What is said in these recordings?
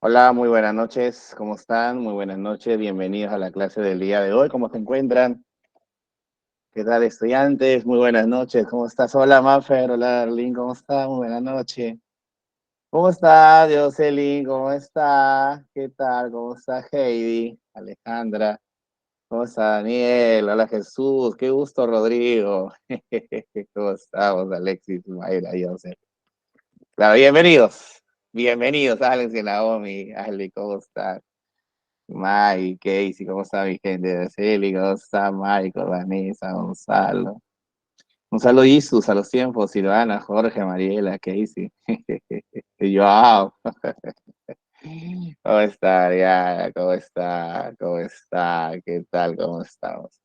Hola, muy buenas noches. ¿Cómo están? Muy buenas noches. Bienvenidos a la clase del día de hoy. ¿Cómo se encuentran? ¿Qué tal, estudiantes? Muy buenas noches. ¿Cómo estás? Hola, Mafer. Hola, Arlene. ¿Cómo está? Muy buenas noches. ¿Cómo está, Jocelyn? ¿Cómo está? ¿Qué tal? ¿Cómo está, Heidi? Alejandra. ¿Cómo está, Daniel? Hola, Jesús. Qué gusto, Rodrigo. ¿Cómo estamos, Alexis, Mayra, Joseph? Claro, bienvenidos. Bienvenidos, Alex y Naomi. Ale, ¿cómo están? Mike, Casey, ¿cómo está mi gente de Celi? ¿Cómo está Michael, Vanessa, Gonzalo? Gonzalo Isus, a los tiempos, Silvana, Jorge, Mariela, Casey. Joao, ¿cómo está, Ariana? ¿Cómo está? ¿Cómo está? ¿Qué tal? ¿Cómo estamos?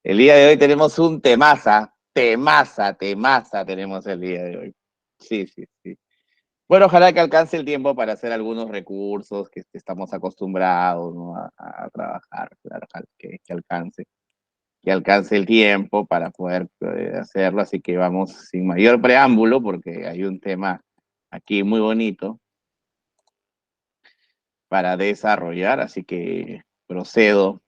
El día de hoy tenemos un temaza tenemos el día de hoy. Sí, sí, sí. Bueno, ojalá que alcance el tiempo para hacer algunos recursos que estamos acostumbrados, ¿no? a trabajar, claro, que alcance el tiempo para poder hacerlo. Así que vamos sin mayor preámbulo, porque hay un tema aquí muy bonito para desarrollar, así que procedo.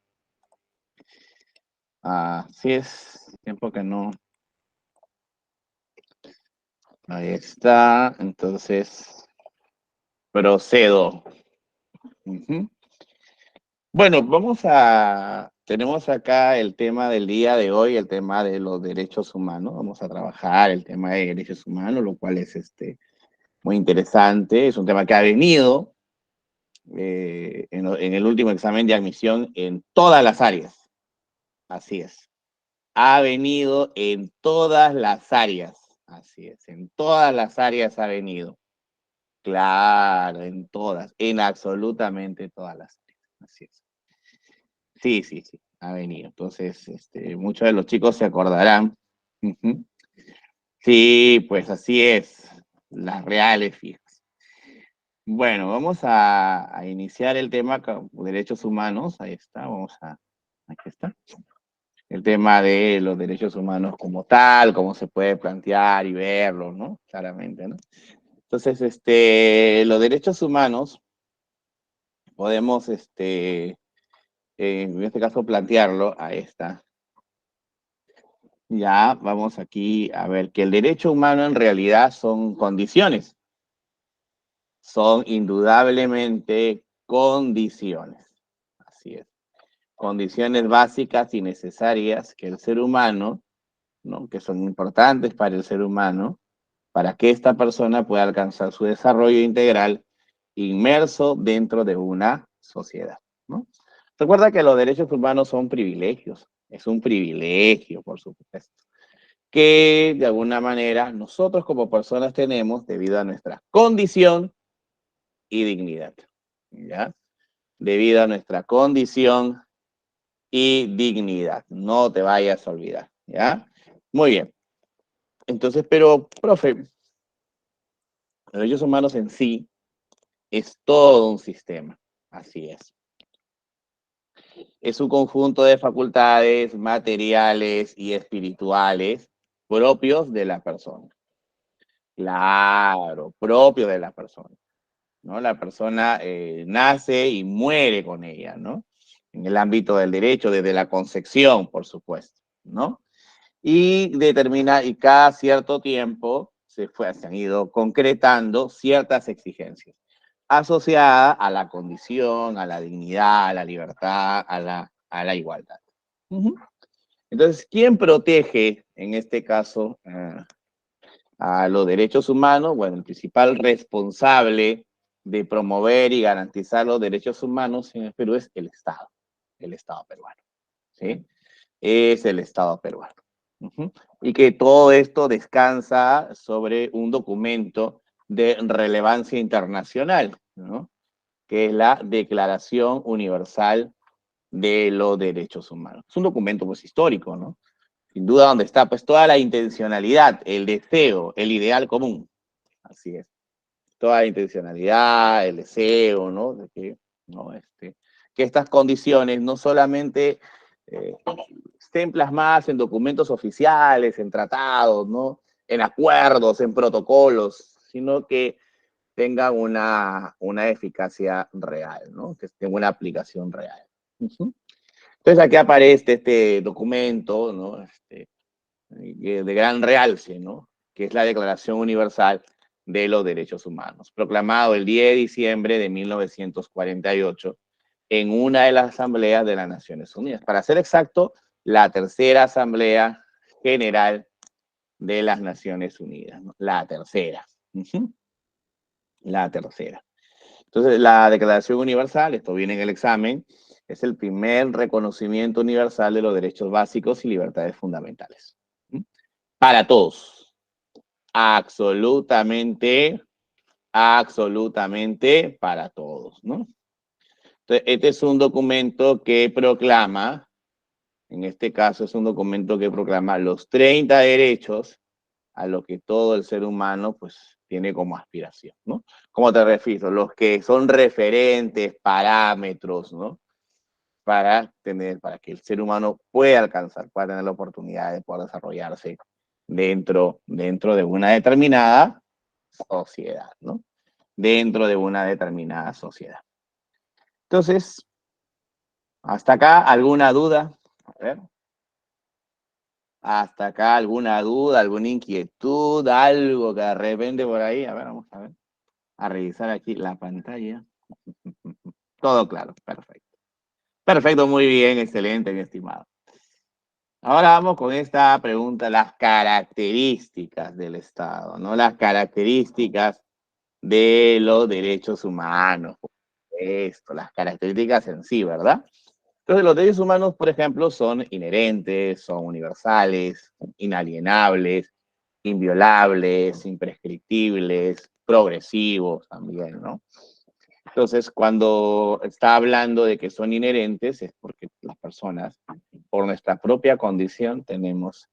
Sí es tiempo que no. Ahí está, entonces procedo. Ujú. Bueno, tenemos acá el tema del día de hoy, el tema de los derechos humanos. Vamos a trabajar el tema de derechos humanos, lo cual es muy interesante. Es un tema que ha venido en el último examen de admisión en todas las áreas. Así es. Ha venido en todas las áreas. Así es. En todas las áreas ha venido. Claro, en todas, en absolutamente todas las áreas. Así es. Sí, sí, sí, ha venido. Entonces, muchos de los chicos se acordarán. Ujú. Sí, pues así es, las reales fijas. Bueno, vamos a iniciar el tema con derechos humanos. Ahí está, aquí está. El tema de los derechos humanos como tal, cómo se puede plantear y verlo, ¿no? Claramente, ¿no? Entonces, los derechos humanos podemos, en este caso, plantearlo. Ahí está. Ya vamos aquí a ver que el derecho humano en realidad son condiciones, son indudablemente condiciones. Así es. Condiciones básicas y necesarias que el ser humano, ¿no? Que son importantes para el ser humano, para que esta persona pueda alcanzar su desarrollo integral inmerso dentro de una sociedad, ¿no? Recuerda que los derechos humanos son privilegios, es un privilegio, por supuesto, que de alguna manera nosotros como personas tenemos debido a nuestra condición y dignidad, ¿ya? Debido a nuestra condición y dignidad. No te vayas a olvidar, ¿ya? Muy bien. Entonces, pero, profe, los derechos humanos en sí es todo un sistema. Así es. Es un conjunto de facultades materiales y espirituales propios de la persona. Claro, propio de la persona, ¿no? La persona nace y muere con ella, ¿no? En el ámbito del derecho, desde la concepción, por supuesto, ¿no? Y cada cierto tiempo se han ido concretando ciertas exigencias asociadas a la condición, a la dignidad, a la libertad, a la igualdad. Uh-huh. Entonces, ¿quién protege en este caso a los derechos humanos? Bueno, el principal responsable de promover y garantizar los derechos humanos en el Perú es el Estado peruano, ¿sí? Es el Estado peruano. Uh-huh. Y que todo esto descansa sobre un documento de relevancia internacional, ¿no? Que es la Declaración Universal de los Derechos Humanos. Es un documento pues histórico, ¿no? Sin duda donde está pues toda la intencionalidad, el deseo, el ideal común. Así es. Toda la intencionalidad, el deseo, ¿no? De que, ¿no? Que estas condiciones no solamente estén plasmadas en documentos oficiales, en tratados, ¿no? En acuerdos, en protocolos, sino que tenga una eficacia real, ¿no? Que tenga una aplicación real. Ujú. Entonces aquí aparece este documento, ¿no? De gran realce, ¿no? Que es la Declaración Universal de los Derechos Humanos, proclamado el 10 de diciembre de 1948 en una de las asambleas de las Naciones Unidas. Para ser exacto, la tercera Asamblea General de las Naciones Unidas, ¿no? La tercera. Uh-huh. La tercera. Entonces, la Declaración Universal, esto viene en el examen, es el primer reconocimiento universal de los derechos básicos y libertades fundamentales. Para todos. Absolutamente, absolutamente para todos, ¿no? Entonces, este es un documento que proclama, en este caso es un documento que proclama los 30 derechos a lo que todo el ser humano pues tiene como aspiración, ¿no? ¿Cómo te refieres? Los que son referentes, parámetros, ¿no? Para que el ser humano pueda alcanzar, pueda tener la oportunidad de poder desarrollarse dentro de una determinada sociedad, ¿no? Dentro de una determinada sociedad. Entonces, hasta acá, ¿alguna duda? A ver. Hasta acá, ¿alguna duda, alguna inquietud, algo que de repente por ahí? A ver, vamos a ver. A revisar aquí la pantalla. Todo claro, perfecto. Perfecto, muy bien, excelente, mi estimado. Ahora vamos con esta pregunta, las características del Estado, ¿no? Las características de los derechos humanos. Esto, las características en sí, ¿verdad? Entonces, los derechos humanos, por ejemplo, son inherentes, son universales, inalienables, inviolables, imprescriptibles, progresivos también, ¿no? Entonces, cuando está hablando de que son inherentes, es porque las personas, por nuestra propia condición, tenemos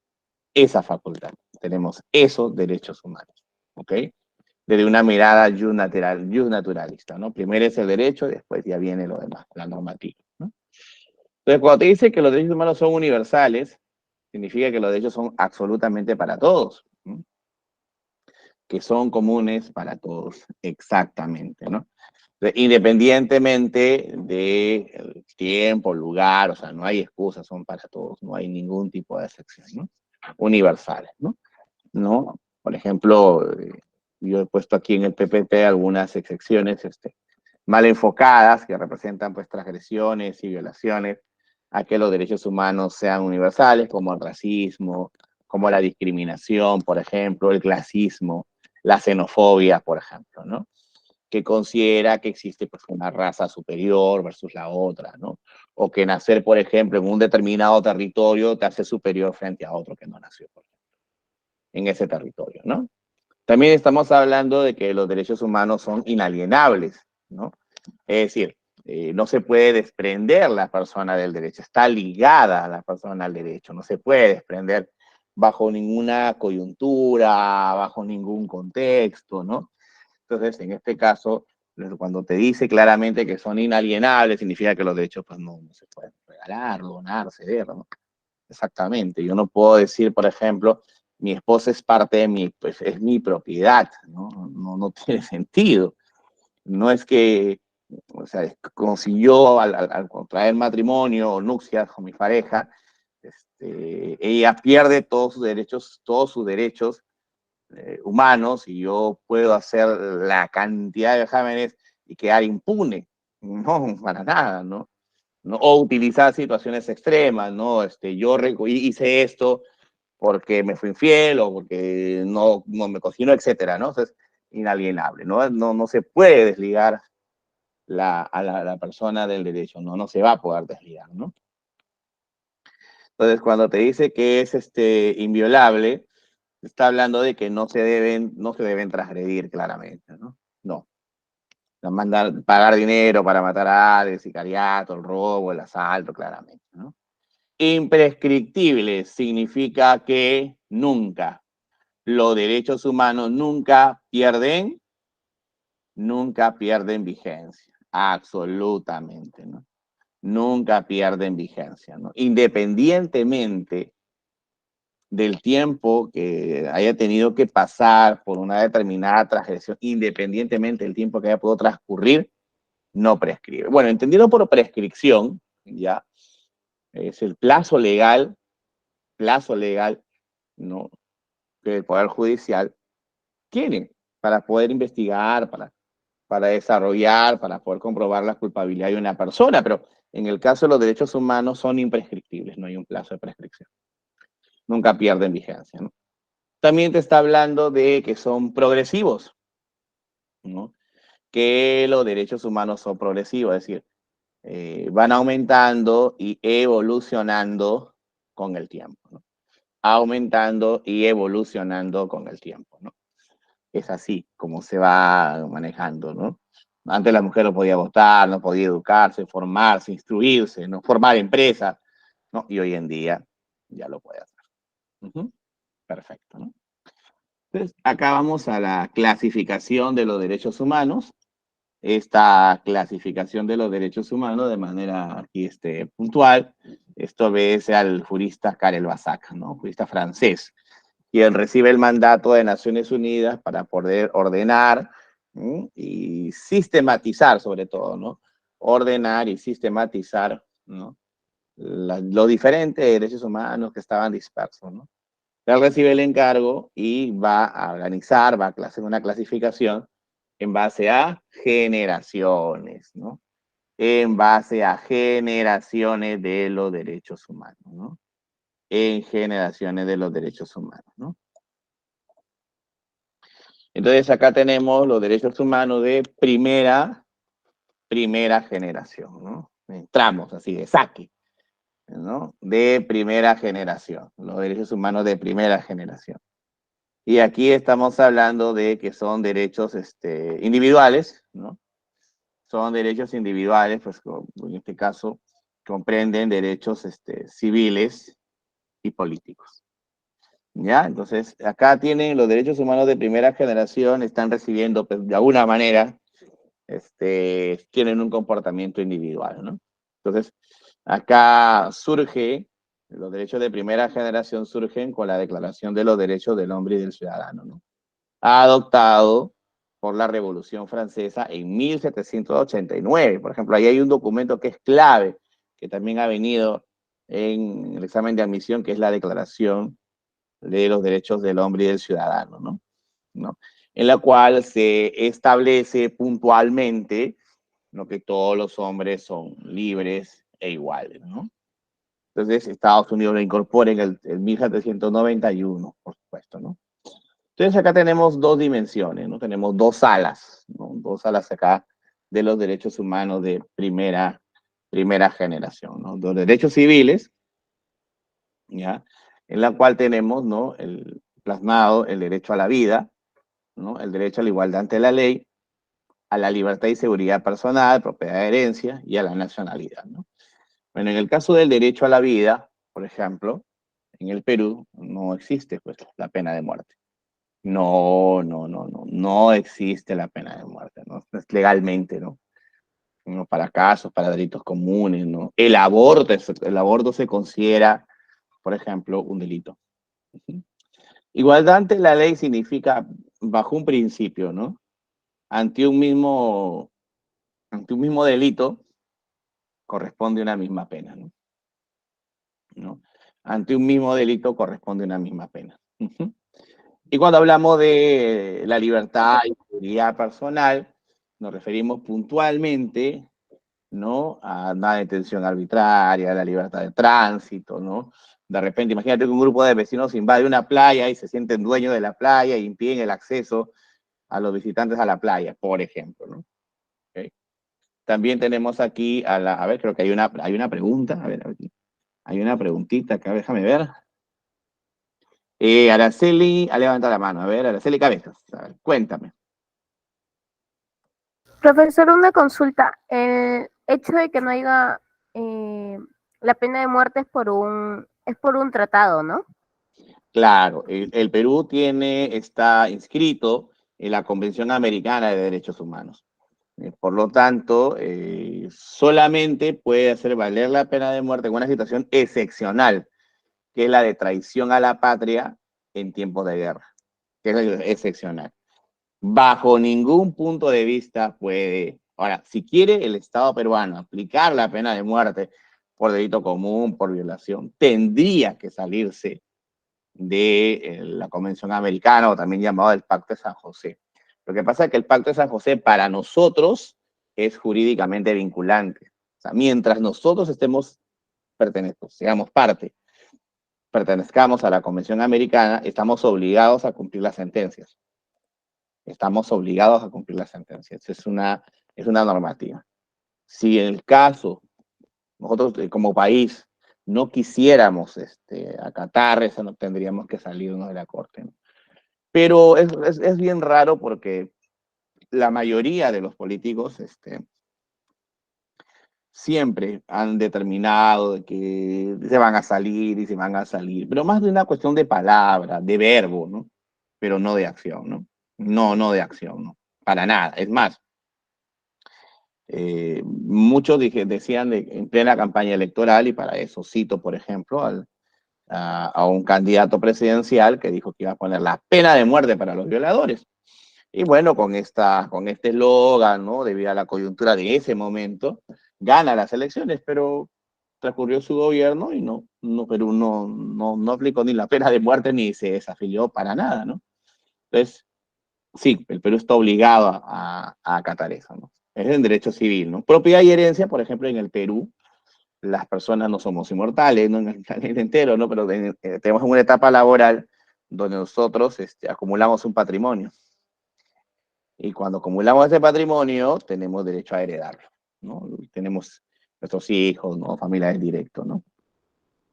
esa facultad, tenemos esos derechos humanos, ¿ok? Desde una mirada just naturalista, ¿no? Primero es el derecho, después ya viene lo demás, la normativa, ¿no? Entonces, cuando te dice que los derechos humanos son universales, significa que los derechos son absolutamente para todos, ¿no? Que son comunes para todos, exactamente, ¿no? Independientemente del tiempo, lugar, o sea, no hay excusas, son para todos, no hay ningún tipo de excepción, ¿no? Universales, ¿no? ¿No? Por ejemplo, yo he puesto aquí en el PPT algunas excepciones mal enfocadas que representan pues transgresiones y violaciones a que los derechos humanos sean universales, como el racismo, como la discriminación, por ejemplo, el clasismo, la xenofobia, por ejemplo, ¿no? Que considera que existe pues, una raza superior versus la otra, ¿no? O que nacer, por ejemplo, en un determinado territorio te hace superior frente a otro que no nació, por ejemplo, en ese territorio, ¿no? También estamos hablando de que los derechos humanos son inalienables, ¿no? Es decir, no se puede desprender la persona del derecho, está ligada a la persona al derecho, no se puede desprender bajo ninguna coyuntura, bajo ningún contexto, ¿no? Entonces, en este caso, cuando te dice claramente que son inalienables, significa que los derechos pues, no se pueden regalar, donar, ceder, ¿no? Exactamente. Yo no puedo decir, por ejemplo, mi esposa es parte de mi, pues es mi propiedad, ¿no? No tiene sentido. No es que, o sea, es como si yo al contraer matrimonio o nupcias con mi pareja, ella pierde todos sus derechos humanos y yo puedo hacer la cantidad de vejámenes y quedar impune. No, para nada, ¿no? ¿No? O utilizar situaciones extremas, ¿no? Yo hice esto porque me fui infiel o porque no me cocinó, etcétera, ¿no? Entonces, inalienable, ¿no? No se puede desligar la persona del derecho, no se va a poder desligar, ¿no? Entonces, cuando te dice que es inviolable, está hablando de que no se deben transgredir claramente, ¿no? No. Mandar, pagar dinero para matar a alguien, el sicariato, el robo, el asalto, claramente, ¿no? Imprescriptible significa que nunca, los derechos humanos nunca pierden vigencia, absolutamente, ¿no? Nunca pierden vigencia, ¿no? Independientemente del tiempo que haya tenido que pasar por una determinada transgresión, independientemente del tiempo que haya podido transcurrir, no prescribe. Bueno, entendido por prescripción, ya, es el plazo legal, ¿no? Que el Poder Judicial tiene para poder investigar, para desarrollar, para poder comprobar la culpabilidad de una persona, pero en el caso de los derechos humanos son imprescriptibles, no hay un plazo de prescripción. Nunca pierden vigencia, ¿no? También te está hablando de que son progresivos, ¿no? Que los derechos humanos son progresivos, es decir, van aumentando y evolucionando con el tiempo, ¿no? Aumentando y evolucionando con el tiempo, ¿no? Es así como se va manejando, ¿no? Antes la mujer no podía votar, no podía educarse, formarse, instruirse, ¿no? Formar empresas, ¿no? Y hoy en día ya lo puede hacer. Perfecto, ¿no? Entonces, acá vamos a la clasificación de los derechos humanos. Esta clasificación de los derechos humanos de manera aquí puntual, esto obedece al jurista Karel Basak, ¿no? Jurista francés, quien recibe el mandato de Naciones Unidas para poder ordenar y sistematizar, sobre todo, ¿no? Ordenar y sistematizar, ¿no? Los diferentes derechos humanos que estaban dispersos, ¿no? Él recibe el encargo y va a organizar, va a hacer una clasificación en base a generaciones, ¿no? En base a generaciones de los derechos humanos, ¿no? En generaciones de los derechos humanos, ¿no? Entonces acá tenemos los derechos humanos de primera generación, ¿no? Entramos así de saque, ¿no? De primera generación, los derechos humanos de primera generación. Y aquí estamos hablando de que son derechos individuales, ¿no? Son derechos individuales, pues en este caso comprenden derechos civiles y políticos. ¿Ya? Entonces, acá tienen los derechos humanos de primera generación, están recibiendo, pues, de alguna manera, tienen un comportamiento individual, ¿no? Entonces, acá los derechos de primera generación surgen con la Declaración de los Derechos del Hombre y del Ciudadano, ¿no? Adoptado por la Revolución Francesa en 1789. Por ejemplo, ahí hay un documento que es clave, que también ha venido en el examen de admisión, que es la Declaración de los Derechos del Hombre y del Ciudadano, ¿no? ¿No? En la cual se establece puntualmente, ¿no?, que todos los hombres son libres e iguales, ¿no? Entonces, Estados Unidos lo incorpora en el 1791, por supuesto, ¿no? Entonces, acá tenemos dos dimensiones, ¿no? Tenemos dos salas, ¿no? Dos salas acá de los derechos humanos de primera generación, ¿no? Los derechos civiles, ¿ya? En la cual tenemos, ¿no?, el plasmado el derecho a la vida, ¿no?, el derecho a la igualdad ante la ley, a la libertad y seguridad personal, propiedad de herencia y a la nacionalidad, ¿no? Bueno, en el caso del derecho a la vida, por ejemplo, en el Perú no existe, pues, la pena de muerte. No existe la pena de muerte, ¿no? Legalmente, ¿no? No, para casos, para delitos comunes, ¿no? El aborto se considera, por ejemplo, un delito. Igualdad ante la ley significa bajo un principio, ¿no? Ante un mismo, ante un mismo delito corresponde una misma pena, ¿no? ¿No? Ante un mismo delito corresponde una misma pena. Y cuando hablamos de la libertad y seguridad personal, nos referimos puntualmente, ¿no?, a una detención arbitraria, a la libertad de tránsito, ¿no? De repente, imagínate que un grupo de vecinos invade una playa y se sienten dueños de la playa y impiden el acceso a los visitantes a la playa, por ejemplo, ¿no? ¿Okay? También tenemos aquí a ver, creo que hay una pregunta, a ver, hay una preguntita acá, déjame ver. Araceli ha levantado la mano, a ver, Araceli Cabezas, a ver, cuéntame. Profesor, una consulta. El hecho de que no haya la pena de muerte es por un tratado, ¿no? Claro, el Perú está inscrito en la Convención Americana de Derechos Humanos. Por lo tanto, solamente puede hacer valer la pena de muerte en una situación excepcional, que es la de traición a la patria en tiempos de guerra, que es excepcional. Bajo ningún punto de vista puede. Ahora, si quiere el Estado peruano aplicar la pena de muerte por delito común, por violación, tendría que salirse de la Convención Americana, o también llamado el Pacto de San José. Lo que pasa es que el Pacto de San José para nosotros es jurídicamente vinculante. O sea, mientras nosotros seamos parte, pertenezcamos a la Convención Americana, estamos obligados a cumplir las sentencias. Estamos obligados a cumplir las sentencias. Es una normativa. Si en el caso, nosotros como país no quisiéramos acatar esa, no tendríamos que salirnos de la Corte, ¿no? Pero es bien raro porque la mayoría de los políticos siempre han determinado de que se van a salir y se van a salir, pero más de una cuestión de palabra, de verbo, ¿no? Pero no de acción, ¿no? No de acción, ¿no? Para nada. Es más, muchos decían en plena campaña electoral, y para eso cito, por ejemplo, a un candidato presidencial que dijo que iba a poner la pena de muerte para los violadores. Y bueno, con este eslogan, ¿no? Debido a la coyuntura de ese momento, gana las elecciones, pero transcurrió su gobierno y Perú no aplicó ni la pena de muerte ni se desafilió para nada, ¿no? Entonces, sí, el Perú está obligado a acatar eso, ¿no? Es en derecho civil, ¿no? Propiedad y herencia, por ejemplo, en el Perú, las personas no somos inmortales, ¿no? En el planeta entero, ¿no? Pero tenemos una etapa laboral donde nosotros acumulamos un patrimonio. Y cuando acumulamos ese patrimonio, tenemos derecho a heredarlo, ¿no? Tenemos nuestros hijos, ¿no? Familiares directos, ¿no?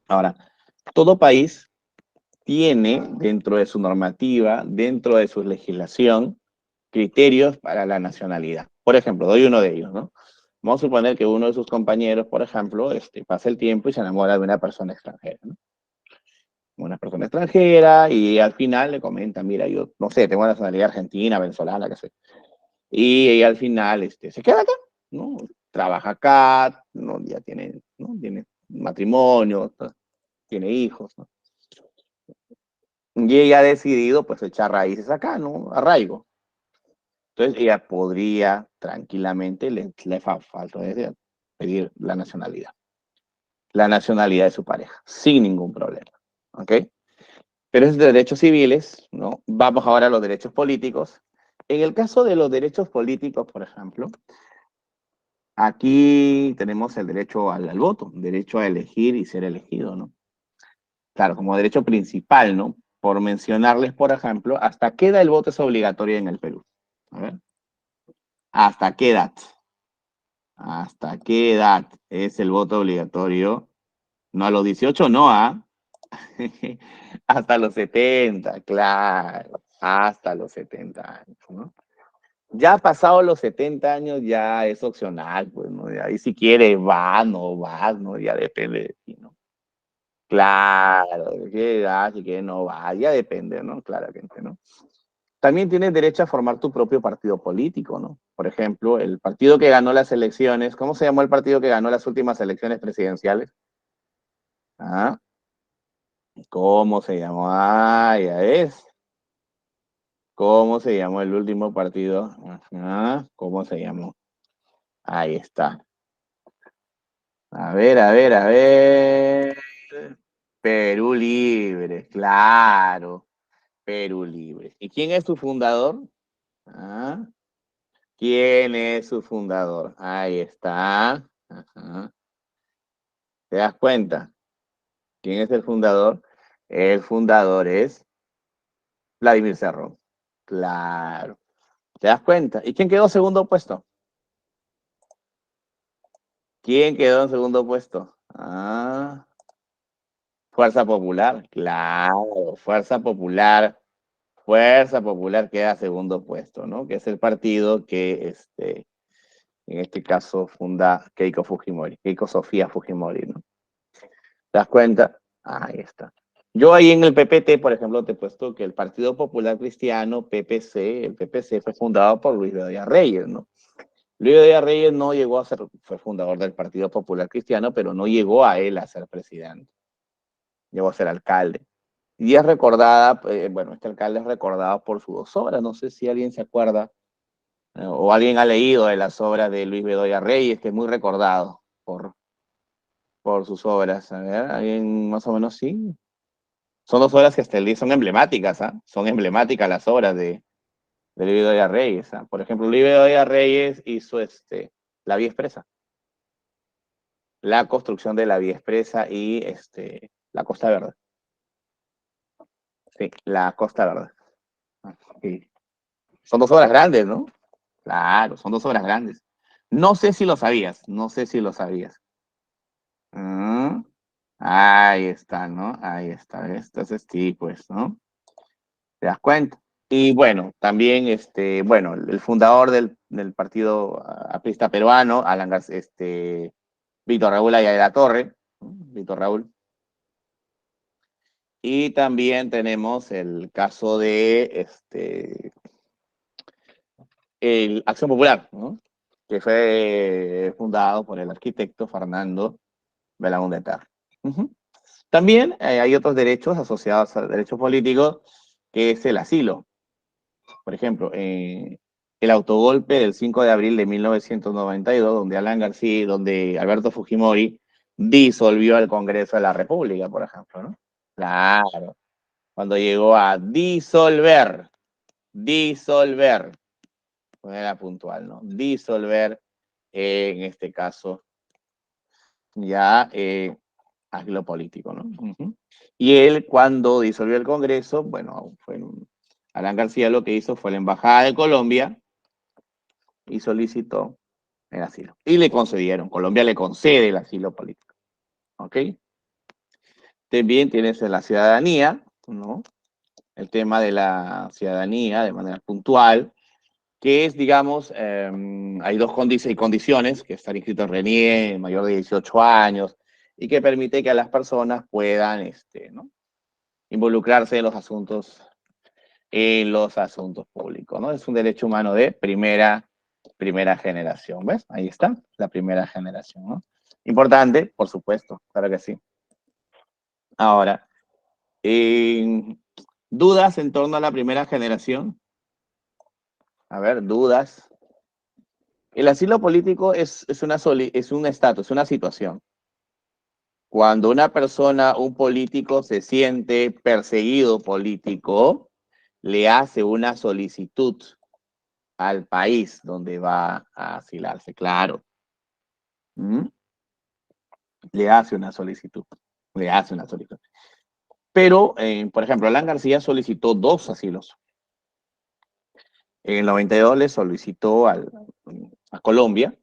Ahora, todo país tiene dentro de su normativa, dentro de su legislación, criterios para la nacionalidad. Por ejemplo, doy uno de ellos, ¿no? Vamos a suponer que uno de sus compañeros, por ejemplo, pasa el tiempo y se enamora de una persona extranjera, ¿no? Una persona extranjera y al final le comenta, mira, yo no sé, tengo nacionalidad argentina, venezolana, qué sé. Y ella al final se queda acá, ¿no? Trabaja acá, ¿no? Ya tiene, ¿no? Tiene matrimonio, ¿no? Tiene hijos, ¿no? Y ella ha decidido, pues, echar raíces acá, ¿no? Arraigo. Entonces, ella podría tranquilamente, le falta decir, pedir la nacionalidad de su pareja, sin ningún problema, ¿ok? Pero es de derechos civiles, ¿no? Vamos ahora a los derechos políticos. En el caso de los derechos políticos, por ejemplo, aquí tenemos el derecho al voto, derecho a elegir y ser elegido, ¿no? Claro, como derecho principal, ¿no? Por mencionarles, por ejemplo, ¿hasta qué edad el voto es obligatorio en el Perú? A ver. ¿Hasta qué edad? ¿Hasta qué edad es el voto obligatorio? No a los 18, no, ¿ah? Hasta los 70, claro, hasta los 70 años, ¿no? Ya pasado los 70 años ya es opcional, pues, ¿no? Y ahí si quieres vas, no vas, ¿no? Ya depende de ti, ¿no? Claro, de qué edad, si quieres no vas, ya depende, ¿no? Claramente, ¿no? También tienes derecho a formar tu propio partido político, ¿no? Por ejemplo, el partido que ganó las elecciones, ¿cómo se llamó el partido que ganó las últimas elecciones presidenciales? ¿Ah? ¿Cómo se llamó? Ah, ya es. ¿Cómo se llamó el último partido? Ajá. ¿Cómo se llamó? Ahí está. A ver, a ver, a ver. Perú Libre, claro. Perú Libre. ¿Y quién es su fundador? ¿Ah? ¿Quién es su fundador? Ahí está. Ajá. ¿Te das cuenta? ¿Quién es el fundador? El fundador es Vladimir Cerrón. Claro. ¿Te das cuenta? ¿Y quién quedó segundo puesto? ¿Quién quedó en segundo puesto? Ah, Fuerza Popular. Claro, Fuerza Popular. Fuerza Popular queda segundo puesto, ¿no? Que es el partido que, en este caso, funda Keiko Fujimori, Keiko Sofía Fujimori, ¿no? ¿Te das cuenta? Ahí está. Yo ahí en el PPT, por ejemplo, te he puesto que el Partido Popular Cristiano, PPC, el PPC fue fundado por Luis Bedoya Reyes, ¿no? Luis Bedoya Reyes no llegó fue fundador del Partido Popular Cristiano, pero no llegó a él a ser presidente. llegó a ser alcalde. Y es recordada, bueno, este alcalde es recordado por sus obras, no sé si alguien se acuerda o alguien ha leído de las obras de Luis Bedoya Reyes, que es muy recordado por sus obras. A ver, ¿alguien más o menos sí? Son dos obras que hasta el día son emblemáticas, ¿ah? Son emblemáticas las obras de Luis Bedoya Reyes, ¿ah? Por ejemplo, Luis Bedoya Reyes hizo la vía expresa, la construcción de la vía expresa y la Costa Verde. Sí, la Costa Verde. Sí. Son dos obras grandes, ¿no? Claro, son dos obras grandes. No sé si lo sabías, no sé si lo sabías. Mm, ahí está, ¿no? Ahí está. Entonces sí, pues, ¿no? ¿Te das cuenta? Y bueno, también, bueno, el fundador del partido aprista peruano, Víctor Raúl Ayala de la Torre, ¿no? Víctor Raúl. Y también tenemos el caso de el Acción Popular, ¿no? Que fue fundado por el arquitecto Fernando Belaúnde Terry. Uh-huh. También hay otros derechos asociados al derecho político, que es el asilo. Por ejemplo, el autogolpe del 5 de abril de 1992, donde Alberto Fujimori disolvió el Congreso de la República, por ejemplo, ¿no? Claro, cuando llegó a disolver, pues era puntual, ¿no? Disolver, en este caso, ya asilo político, ¿no? Uh-huh. Y él, cuando disolvió el Congreso, bueno, Alan García lo que hizo fue la Embajada de Colombia y solicitó el asilo. Y le concedieron, Colombia le concede el asilo político, ¿ok? También tienes la ciudadanía, ¿no? El tema de la ciudadanía de manera puntual, que es, digamos, hay dos condiciones, que estar inscrito en RENIE, mayor de 18 años, y que permite que a las personas puedan, ¿no? Involucrarse en los asuntos públicos, ¿no? Es un derecho humano de primera generación, ¿ves? Ahí está, la primera generación, ¿no? Importante, por supuesto, claro que sí. Ahora, ¿dudas en torno a la primera generación? A ver, dudas. El asilo político es un estatus, es una situación. Cuando una persona, un político, se siente perseguido político, le hace una solicitud al país donde va a asilarse, claro. ¿Mm? Le hace una solicitud, le hace una solicitud. Pero, por ejemplo, Alan García solicitó 2 asilos. En el 92 le solicitó a Colombia,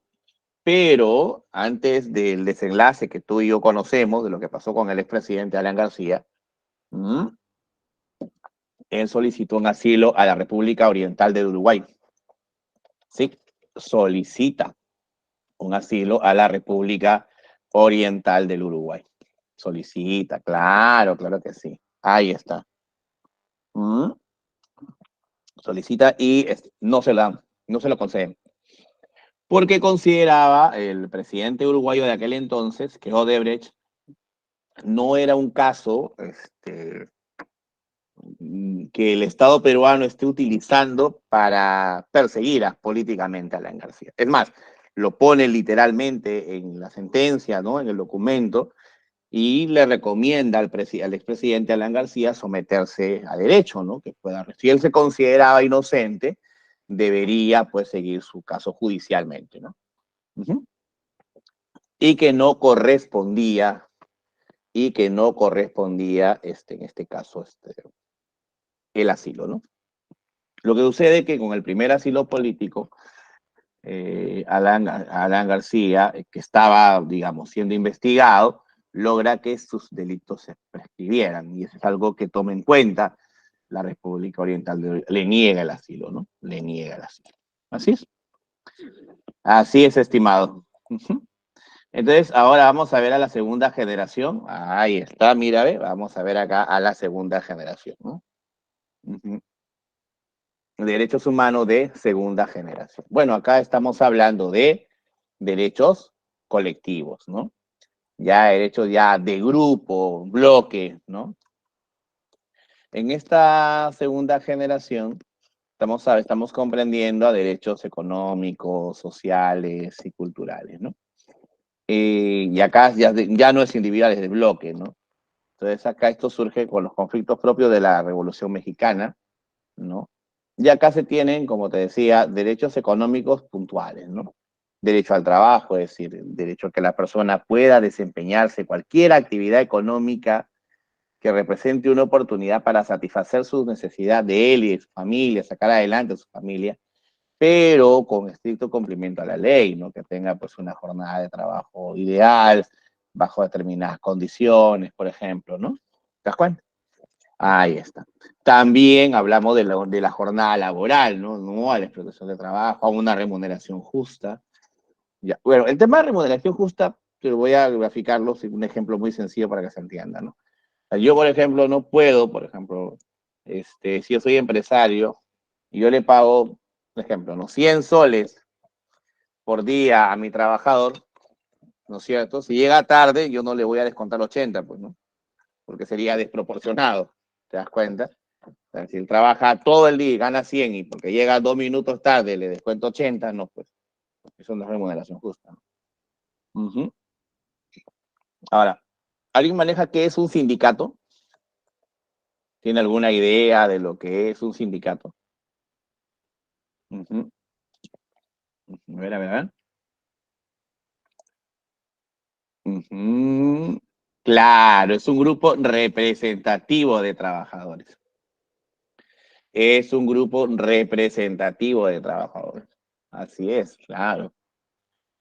pero antes del desenlace que tú y yo conocemos, de lo que pasó con el expresidente Alan García, él solicitó un asilo a la República Oriental de Uruguay. Sí, solicita un asilo a la República Oriental del Uruguay. Solicita, claro, claro que sí. Ahí está. Solicita y no se lo conceden. Porque consideraba el presidente uruguayo de aquel entonces que Odebrecht no era un caso que el Estado peruano esté utilizando para perseguir políticamente a Alan García. Es más, lo pone literalmente en la sentencia, ¿no? En el documento, y le recomienda al expresidente Alan García someterse a derecho, ¿no? Que si él se consideraba inocente, debería pues seguir su caso judicialmente, ¿no? Uh-huh. Y que no correspondía, en este caso, el asilo, ¿no? Lo que sucede es que con el primer asilo político, Alan García, que estaba, digamos, siendo investigado, logra que sus delitos se prescribieran. Y eso es algo que toma en cuenta la República Oriental. Le niega el asilo, ¿no? Le niega el asilo. Así es. Así es, estimado. Uh-huh. Entonces, ahora vamos a ver a la segunda generación. Ahí está, mira, ve, vamos a ver acá a la segunda generación, ¿no? Uh-huh. Derechos humanos de segunda generación. Bueno, acá estamos hablando de derechos colectivos, ¿no? ya derechos ya de grupo, bloque, ¿no? En esta segunda generación estamos comprendiendo a derechos económicos, sociales y culturales, ¿no? Y acá ya no es individual, es de bloque, ¿no? Entonces acá esto surge con los conflictos propios de la Revolución Mexicana, ¿no? Y acá se tienen, como te decía, derechos económicos puntuales, ¿no? Derecho al trabajo, es decir, derecho a que la persona pueda desempeñarse cualquier actividad económica que represente una oportunidad para satisfacer sus necesidades de él y de su familia, sacar adelante a su familia, pero con estricto cumplimiento a la ley, ¿no? Que tenga pues una jornada de trabajo ideal, bajo determinadas condiciones, por ejemplo, ¿no? ¿Te das cuenta? Ahí está. También hablamos de la jornada laboral, ¿no? No a la explotación de trabajo, a una remuneración justa. Ya. Bueno, el tema de remuneración justa, te lo voy a graficarlo sin un ejemplo muy sencillo para que se entienda, ¿no? O sea, yo, por ejemplo, no puedo, por ejemplo, si yo soy empresario y yo le pago, por ejemplo, ¿no? 100 soles por día a mi trabajador, ¿no es cierto? Si llega tarde, yo no le voy a descontar 80, pues, ¿no? Porque sería desproporcionado, ¿te das cuenta? O sea, si él trabaja todo el día y gana 100 y porque llega 2 minutos tarde le descuento 80, no, pues, eso no es remuneración justa, ¿no? Uh-huh. Ahora, ¿alguien maneja qué es un sindicato? ¿Tiene alguna idea de lo que es un sindicato? Uh-huh. A ver, a ver, a ver. Uh-huh. Claro, es un grupo representativo de trabajadores. Es un grupo representativo de trabajadores. Así es, claro.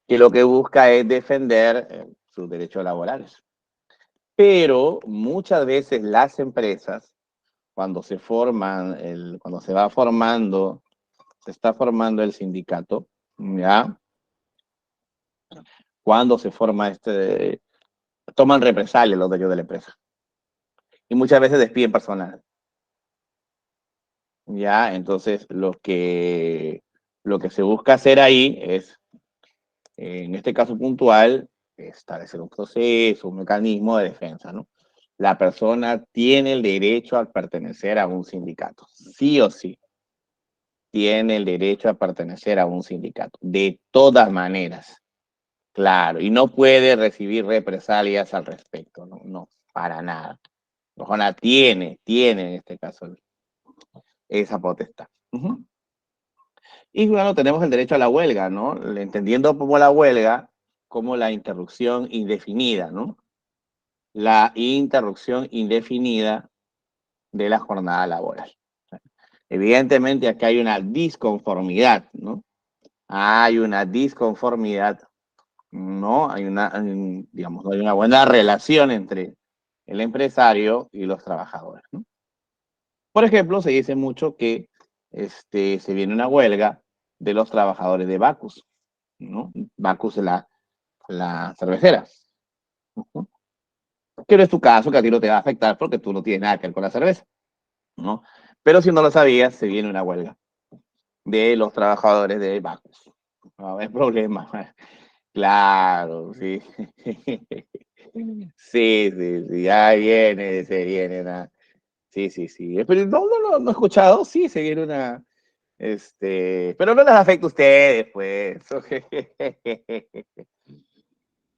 Que lo que busca es defender sus derechos laborales. Pero muchas veces las empresas, cuando se forman, cuando se va formando, se está formando el sindicato, ¿ya? Cuando se forma toman represalias los dueños de la empresa. Y muchas veces despiden personal. ¿Ya? Entonces, lo que se busca hacer ahí es, en este caso puntual, establecer un proceso, un mecanismo de defensa, ¿no? La persona tiene el derecho a pertenecer a un sindicato, sí o sí, tiene el derecho a pertenecer a un sindicato, de todas maneras, claro, y no puede recibir represalias al respecto, no, no, para nada. La persona tiene en este caso esa potestad. Uh-huh. Y bueno, tenemos el derecho a la huelga, ¿no? Entendiendo como la huelga como la interrupción indefinida, ¿no? La interrupción indefinida de la jornada laboral. Evidentemente aquí hay una disconformidad, ¿no? Hay una disconformidad, ¿no? Digamos, no hay una buena relación entre el empresario y los trabajadores, ¿no? Por ejemplo, se dice mucho que se viene una huelga de los trabajadores de Bacus, ¿no? Bacus es la cervecera. Uh-huh. Que no es tu caso, que a ti no te va a afectar porque tú no tienes nada que ver con la cerveza, ¿no? Pero si no lo sabías, se viene una huelga de los trabajadores de Bacus. No hay problema. Claro, sí. Sí, sí, sí, ya viene, se viene una. Sí, sí, sí. Pero no he escuchado, sí, se viene una. Pero no les afecta a ustedes, pues.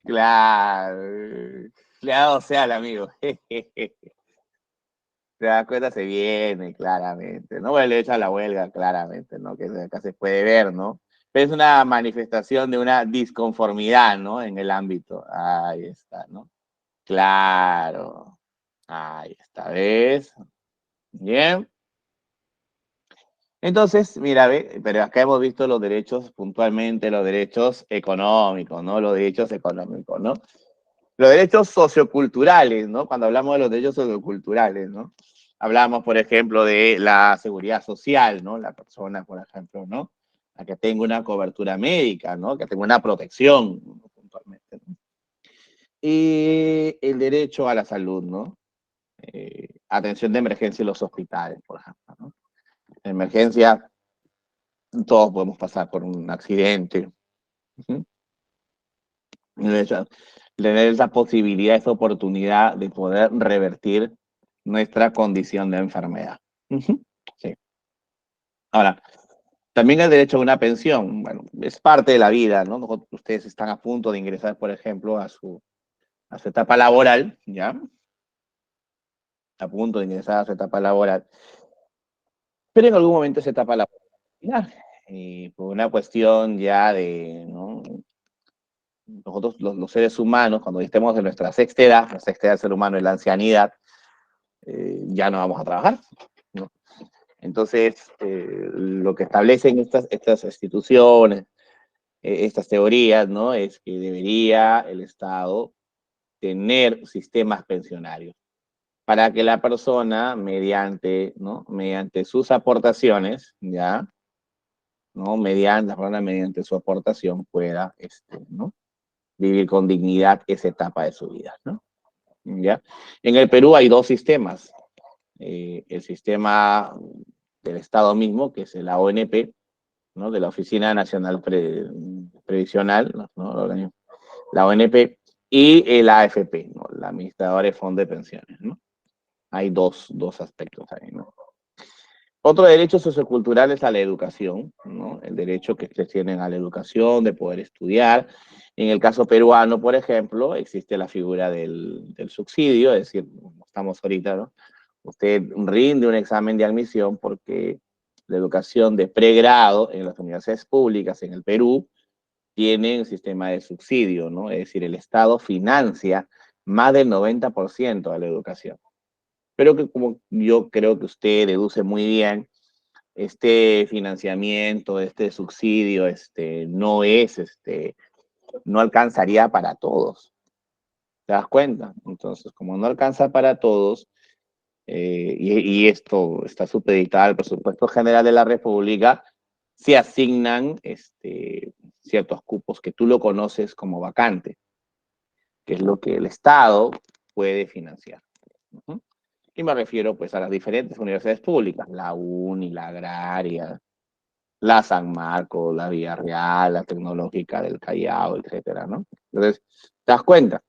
Claro. Claro, sea el amigo. Te das cuenta, se viene, claramente, ¿no? Bueno, le echa la huelga, claramente, ¿no? Que acá se puede ver, ¿no? Pero es una manifestación de una disconformidad, ¿no? En el ámbito. Ahí está, ¿no? Claro. Ahí está, ¿ves? Bien. Entonces, mira, ve, pero acá hemos visto los derechos puntualmente, los derechos económicos, ¿no? Los derechos económicos, ¿no? Los derechos socioculturales, ¿no? Cuando hablamos de los derechos socioculturales, ¿no? Hablamos, por ejemplo, de la seguridad social, ¿no? La persona, por ejemplo, ¿no? A que tenga una cobertura médica, ¿no? Que tenga una protección, ¿no? Puntualmente, ¿no? Y el derecho a la salud, ¿no? Atención de emergencia en los hospitales, por ejemplo, ¿no? En emergencia, todos podemos pasar por un accidente. Uh-huh. tener esa posibilidad, esa oportunidad de poder revertir nuestra condición de enfermedad. Sí. Ahora, también el derecho a una pensión, bueno, es parte de la vida, ¿no? Ustedes están a punto de ingresar, por ejemplo, a su etapa laboral, ¿ya? A punto de ingresar a su etapa laboral. Pero en algún momento esa etapa laboral va a terminar. Y por una cuestión ya de, ¿no? Nosotros los seres humanos, cuando estemos en nuestra sexta edad, la sexta edad del ser humano es la ancianidad, ya no vamos a trabajar, ¿no? Entonces, lo que establecen estas instituciones, estas teorías, ¿no? Es que debería el Estado tener sistemas pensionarios para que la persona, mediante, ¿no? Mediante sus aportaciones, ¿ya? ¿No? Mediante su aportación pueda, ¿no? Vivir con dignidad esa etapa de su vida, ¿no? ¿Ya? En el Perú hay dos sistemas. El sistema del Estado mismo, que es la ONP, ¿no? De la Oficina Nacional Previsional, ¿no? La ONP, y el AFP, ¿no? La Administradora de Fondo de Pensiones, ¿no? Hay dos aspectos ahí, ¿no? Otro derecho sociocultural es a la educación, ¿no? El derecho que ustedes tienen a la educación, de poder estudiar. En el caso peruano, por ejemplo, existe la figura del subsidio, es decir, como estamos ahorita, ¿no? Usted rinde un examen de admisión porque la educación de pregrado en las universidades públicas en el Perú tiene un sistema de subsidio, ¿no? Es decir, el Estado financia más del 90% de la educación. Pero que como yo creo que usted deduce muy bien, este financiamiento, este subsidio, no es, no alcanzaría para todos. ¿Te das cuenta? Entonces, como no alcanza para todos, y esto está supeditado al presupuesto general de la República, se asignan ciertos cupos que tú lo conoces como vacante, que es lo que el Estado puede financiar. Uh-huh. Y me refiero pues a las diferentes universidades públicas, la UNI, la Agraria, la San Marcos, la Villarreal, la Tecnológica del Callao, etcétera, ¿no? Entonces, ¿te das cuenta?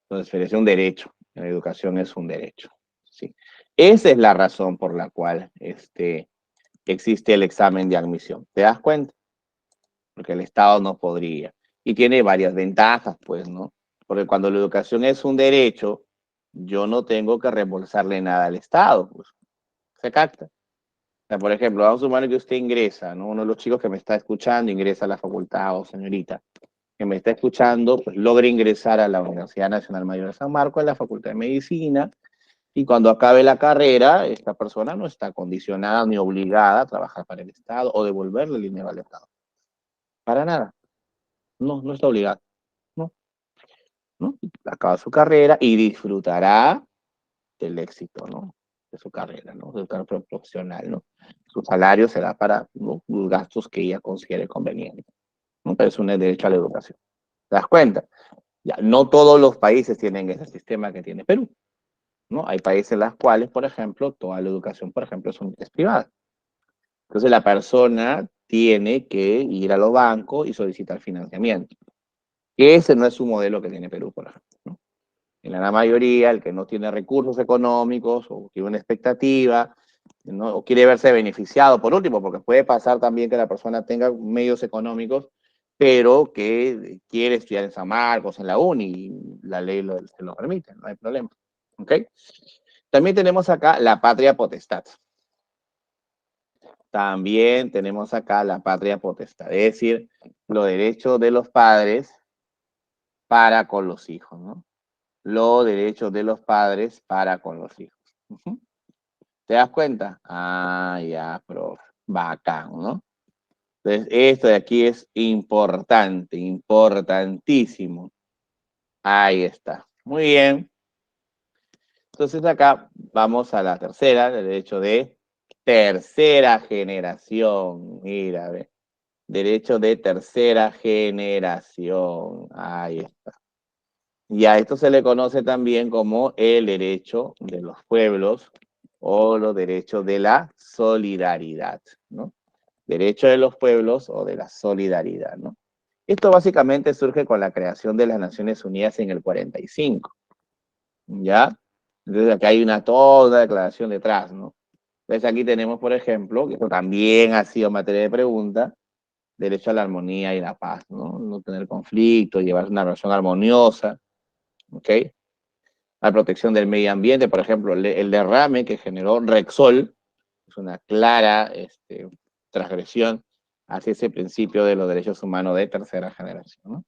Entonces, es un derecho, la educación es un derecho, ¿sí? Esa es la razón por la cual existe el examen de admisión, ¿te das cuenta? Porque el Estado no podría. Y tiene varias ventajas, pues, ¿no? Porque cuando la educación es un derecho, yo no tengo que reembolsarle nada al Estado, pues, ¿se capta? O sea, por ejemplo, vamos a suponer que usted ingresa, ¿no? Uno de los chicos que me está escuchando ingresa a la facultad, o señorita, que me está escuchando, pues logra ingresar a la Universidad Nacional Mayor de San Marcos, en la Facultad de Medicina, y cuando acabe la carrera, esta persona no está condicionada ni obligada a trabajar para el Estado o devolverle el dinero al Estado. Para nada. No, no está obligada. No, no. Acaba su carrera y disfrutará del éxito, ¿no? De su carrera, ¿no? De su carrera profesional, ¿no? Su salario será para, ¿no? Los gastos que ella considere convenientes, ¿no? Pero es un derecho a la educación. ¿Te das cuenta? Ya, no todos los países tienen ese sistema que tiene Perú, ¿no? Hay países en los cuales, por ejemplo, toda la educación, por ejemplo, es privada. Entonces la persona tiene que ir a los bancos y solicitar financiamiento. Ese no es un modelo que tiene Perú, por ejemplo, ¿no? En la gran mayoría, el que no tiene recursos económicos o tiene una expectativa, ¿no? O quiere verse beneficiado, por último, porque puede pasar también que la persona tenga medios económicos, pero que quiere estudiar en San Marcos, en la UNI, y la ley se lo permite, no hay problema. ¿Ok? También tenemos acá la patria potestad. También tenemos acá la patria potestad, es decir, los derechos de los padres para con los hijos, ¿no? Los derechos de los padres para con los hijos. Uh-huh. ¿Te das cuenta? Ah, ya, profe. Bacán, ¿no? Entonces, esto de aquí es importante, importantísimo. Ahí está. Muy bien. Entonces, acá vamos a la tercera, el derecho de tercera generación. Mira, ve. Derecho de tercera generación. Ahí está. Y a esto se le conoce también como el derecho de los pueblos o los derechos de la solidaridad, ¿no? Derecho de los pueblos o de la solidaridad, ¿no? Esto básicamente surge con la creación de las Naciones Unidas en el 45, ¿ya? Entonces aquí hay toda una declaración detrás, ¿no? Entonces aquí tenemos, por ejemplo, que esto también ha sido materia de pregunta, derecho a la armonía y la paz, ¿no? No tener conflicto, llevar una relación armoniosa, ¿ok? La protección del medio ambiente, por ejemplo, el derrame que generó Rexol, es una clara transgresión hacia ese principio de los derechos humanos de tercera generación, ¿no?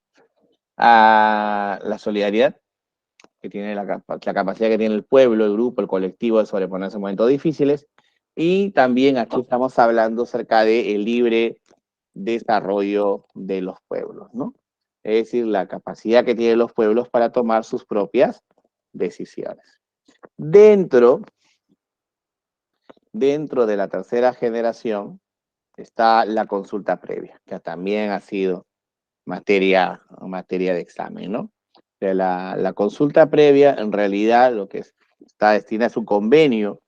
La solidaridad, que tiene la capacidad que tiene el pueblo, el grupo, el colectivo de sobreponerse en momentos difíciles, y también aquí estamos hablando acerca del libre desarrollo de los pueblos, ¿no? Es decir, la capacidad que tienen los pueblos para tomar sus propias decisiones. Dentro de la tercera generación está la consulta previa, que también ha sido materia de examen, ¿no? La consulta previa, en realidad, lo que está destinada es un convenio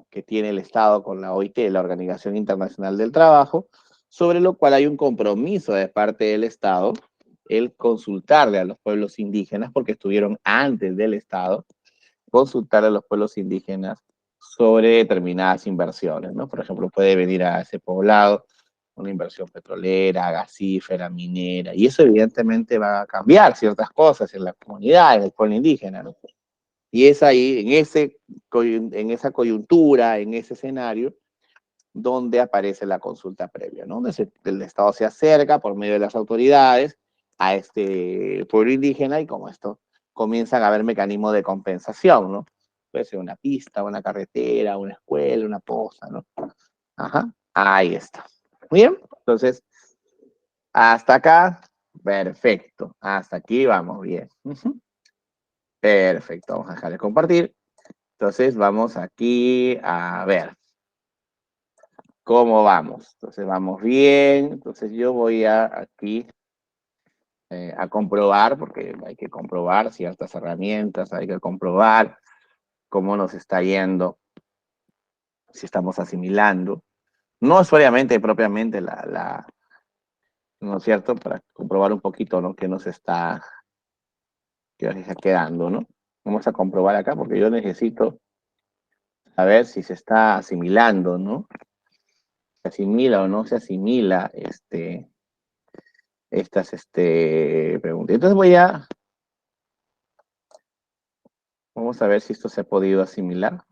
que tiene el Estado con la OIT, la Organización Internacional del Trabajo, sobre lo cual hay un compromiso de parte del Estado el consultarle a los pueblos indígenas, porque estuvieron antes del Estado, consultar a los pueblos indígenas sobre determinadas inversiones, ¿no? Por ejemplo, puede venir a ese poblado una inversión petrolera, gasífera, minera, y eso evidentemente va a cambiar ciertas cosas en la comunidad, en el pueblo indígena, ¿no? Y es ahí, en esa coyuntura, en ese escenario, donde aparece la consulta previa, ¿no? Donde el Estado se acerca por medio de las autoridades a este pueblo indígena y como esto comienzan a haber mecanismos de compensación, ¿no? Puede ser una pista, una carretera, una escuela, una poza, ¿no? Ajá, ahí está. Muy bien, entonces, hasta acá, perfecto. Hasta aquí vamos bien. Perfecto, vamos a dejar de compartir. Entonces, vamos aquí a ver cómo vamos. Entonces, vamos bien. Entonces, yo voy aquí a comprobar, porque hay que comprobar ciertas herramientas, hay que comprobar cómo nos está yendo, si estamos asimilando. No es obviamente propiamente ¿no es cierto? Para comprobar un poquito, ¿no? Que nos está quedando, ¿no? Vamos a comprobar acá porque yo necesito saber si se está asimilando, ¿no? Se asimila o no se asimila estas preguntas. Entonces vamos a ver si esto se ha podido asimilar.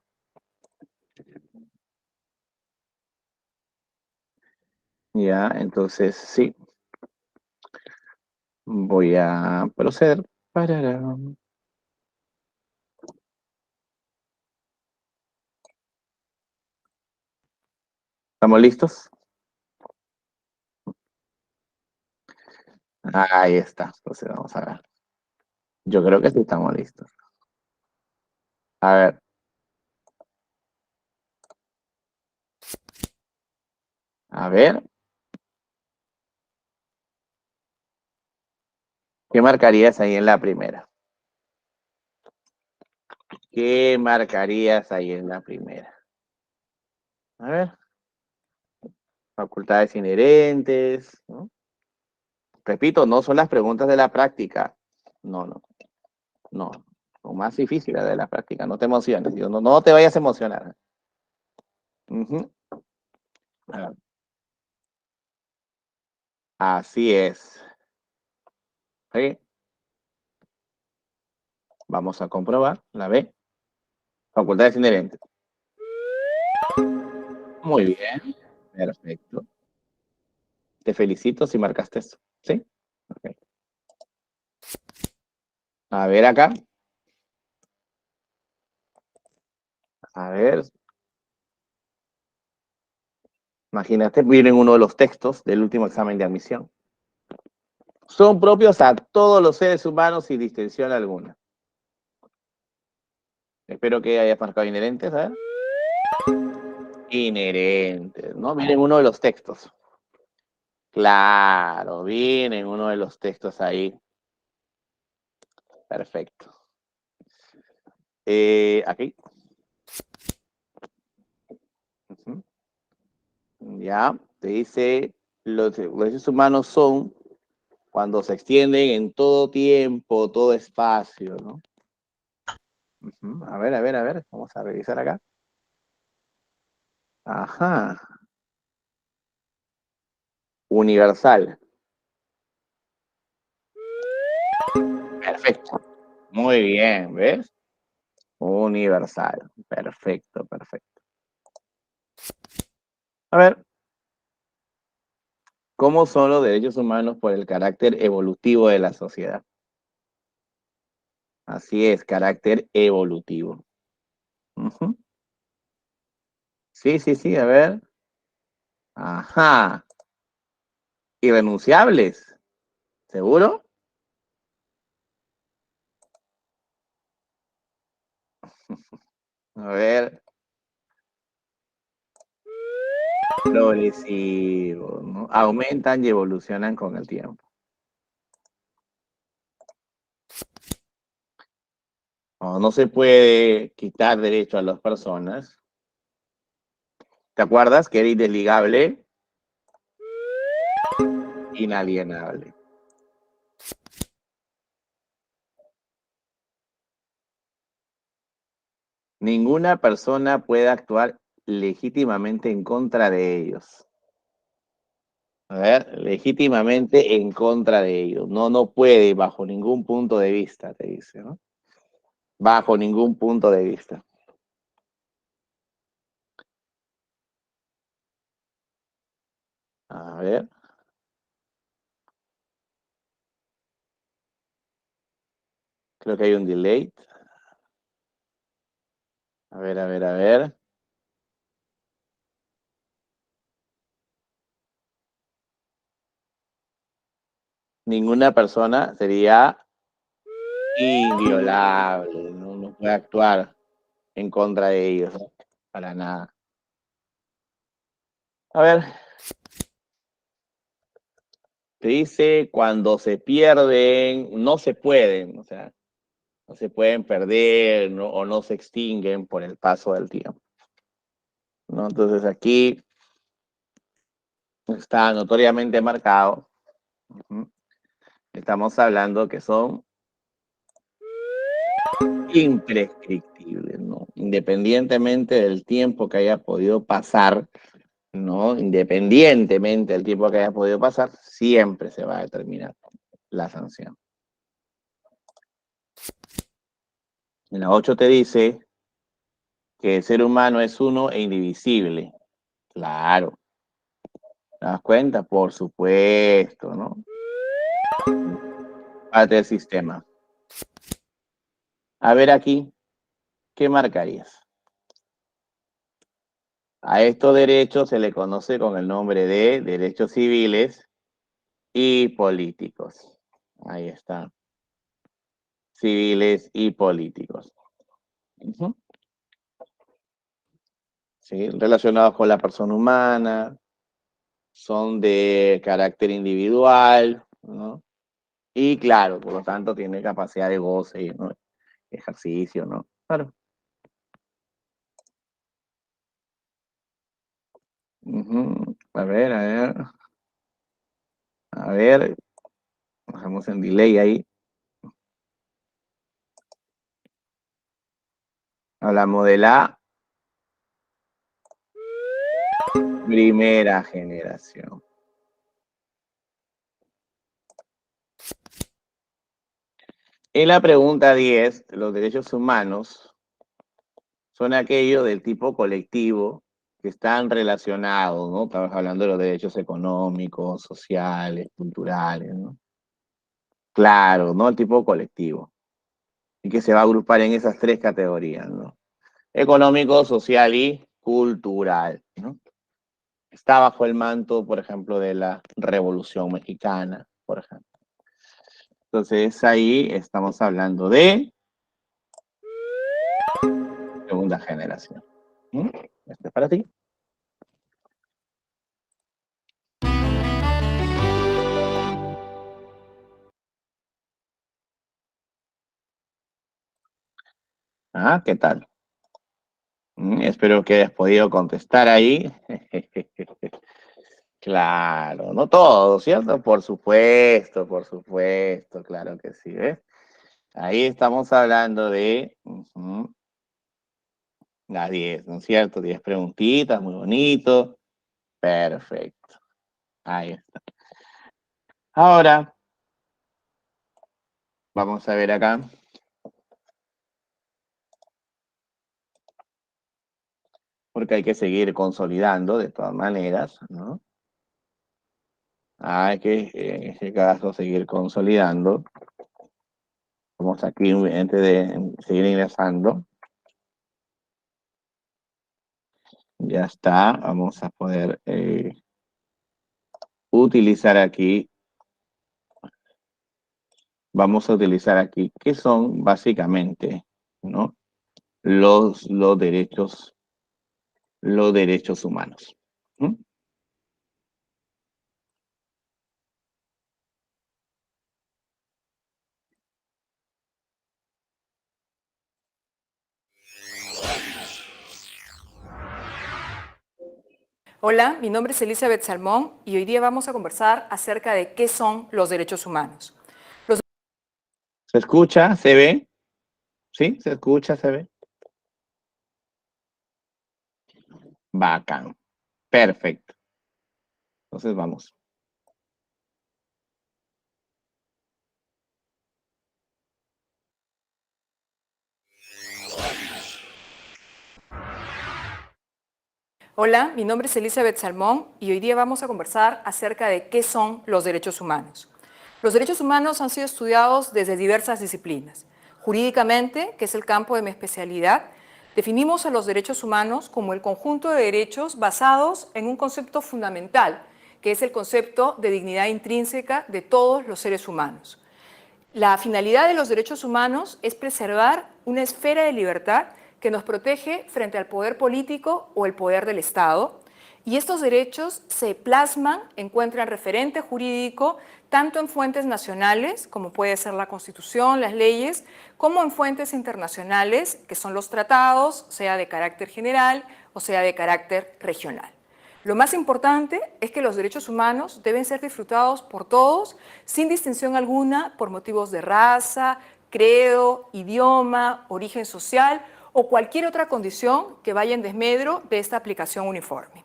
Ya, entonces sí. Voy a proceder. Pararán. ¿Estamos listos? Ahí está. Entonces vamos a ver. Yo creo que sí estamos listos. A ver. A ver. ¿Qué marcarías ahí en la primera? ¿Qué marcarías ahí en la primera? A ver. Facultades inherentes, ¿no? Repito, no son las preguntas de la práctica. No, no, no. Son más difíciles de la práctica. No te emociones. No te vayas a emocionar. Ujú. A ver. Así es. ¿Sí? Vamos a comprobar. La B. Facultades inherentes. Muy bien. Perfecto. Te felicito si marcaste eso. ¿Sí? Okay. A ver acá. A ver. Imagínate, viene uno de los textos del último examen de admisión. Son propios a todos los seres humanos sin distinción alguna. Espero que hayas marcado inherentes, ¿eh? Inherentes, ¿no? Viene uno de los textos. Claro, viene uno de los textos ahí. Perfecto. Aquí. Uh-huh. Ya, te dice, los derechos humanos son cuando se extienden en todo tiempo, todo espacio, ¿no? A ver, a ver, a ver, vamos a revisar acá. Ajá. Universal. Perfecto. Muy bien, ¿ves? Universal. Perfecto, perfecto. A ver, ¿cómo son los derechos humanos por el carácter evolutivo de la sociedad? Así es, carácter evolutivo. Ujú. Sí, sí, sí, a ver. Ajá. Irrenunciables. ¿Seguro? A ver. Progresivos, ¿no? Aumentan y evolucionan con el tiempo. No se puede quitar derecho a las personas. ¿Te acuerdas que era indesligable? Inalienable. Ninguna persona puede actuar legítimamente en contra de ellos. A ver, legítimamente en contra de ellos. No, no puede bajo ningún punto de vista, te dice, ¿no? Bajo ningún punto de vista. A ver, creo que hay un delay. A ver, a ver, a ver. Ninguna persona sería inviolable, no, no puede actuar en contra de ellos, ¿no? Para nada. A ver, te dice cuando se pierden, no se pueden, o sea, no se pueden perder, ¿no? O no se extinguen por el paso del tiempo, ¿no? Entonces aquí está notoriamente marcado. Uh-huh. Estamos hablando que son imprescriptibles, ¿no? Independientemente del tiempo que haya podido pasar, ¿no? Independientemente del tiempo que haya podido pasar, siempre se va a determinar la sanción. En la 8 te dice que el ser humano es uno e indivisible. Claro. ¿Te das cuenta? Por supuesto, ¿no? Parte del sistema. A ver aquí, ¿qué marcarías? A estos derechos se le conoce con el nombre de derechos civiles y políticos. Ahí está. Civiles y políticos. Uh-huh. ¿Sí? Relacionados con la persona humana, son de carácter individual, ¿no? Y claro, por lo tanto, tiene capacidad de goce, ¿no? Ejercicio, ¿no? Claro. Uh-huh. A ver, a ver, a ver, bajamos en delay ahí. Hablamos de la primera generación. En la pregunta 10, los derechos humanos son aquellos del tipo colectivo que están relacionados, ¿no? Estamos hablando de los derechos económicos, sociales, culturales, ¿no? Claro, ¿no? El tipo colectivo. Y que se va a agrupar en esas tres categorías, ¿no? Económico, social y cultural, ¿no? Está bajo el manto, por ejemplo, de la Revolución Mexicana, por ejemplo. Entonces ahí estamos hablando de segunda generación. ¿Mm? Este es para ti. Ah, ¿qué tal? Espero que hayas podido contestar ahí. Claro, no todo, ¿cierto? Por supuesto, claro que sí, ¿ves? Ahí estamos hablando de las 10, ¿no es cierto? 10 preguntitas, muy bonito. Perfecto. Ahí está. Ahora, vamos a ver acá. Porque hay que seguir consolidando de todas maneras, ¿no? Hay que, en este caso, seguir consolidando. Vamos aquí, antes de seguir ingresando. Ya está. Vamos a poder utilizar aquí. Vamos a utilizar aquí, ¿qué son básicamente, ¿no? Los derechos humanos. ¿Mm? Hola, mi nombre es Elizabeth Salmón y hoy día vamos a conversar acerca de qué son los derechos humanos. ¿Se escucha? ¿Se ve? ¿Sí? ¿Se escucha? ¿Se ve? Bacán. Perfecto. Entonces vamos. Hola, mi nombre es Elizabeth Salmón y hoy día vamos a conversar acerca de qué son los derechos humanos. Los derechos humanos han sido estudiados desde diversas disciplinas. Jurídicamente, que es el campo de mi especialidad, definimos a los derechos humanos como el conjunto de derechos basados en un concepto fundamental, que es el concepto de dignidad intrínseca de todos los seres humanos. La finalidad de los derechos humanos es preservar una esfera de libertad que nos protege frente al poder político o el poder del Estado. Y estos derechos se plasman, encuentran referente jurídico tanto en fuentes nacionales, como puede ser la Constitución, las leyes, como en fuentes internacionales, que son los tratados, sea de carácter general o sea de carácter regional. Lo más importante es que los derechos humanos deben ser disfrutados por todos, sin distinción alguna, por motivos de raza, credo, idioma, origen social o cualquier otra condición que vaya en desmedro de esta aplicación uniforme.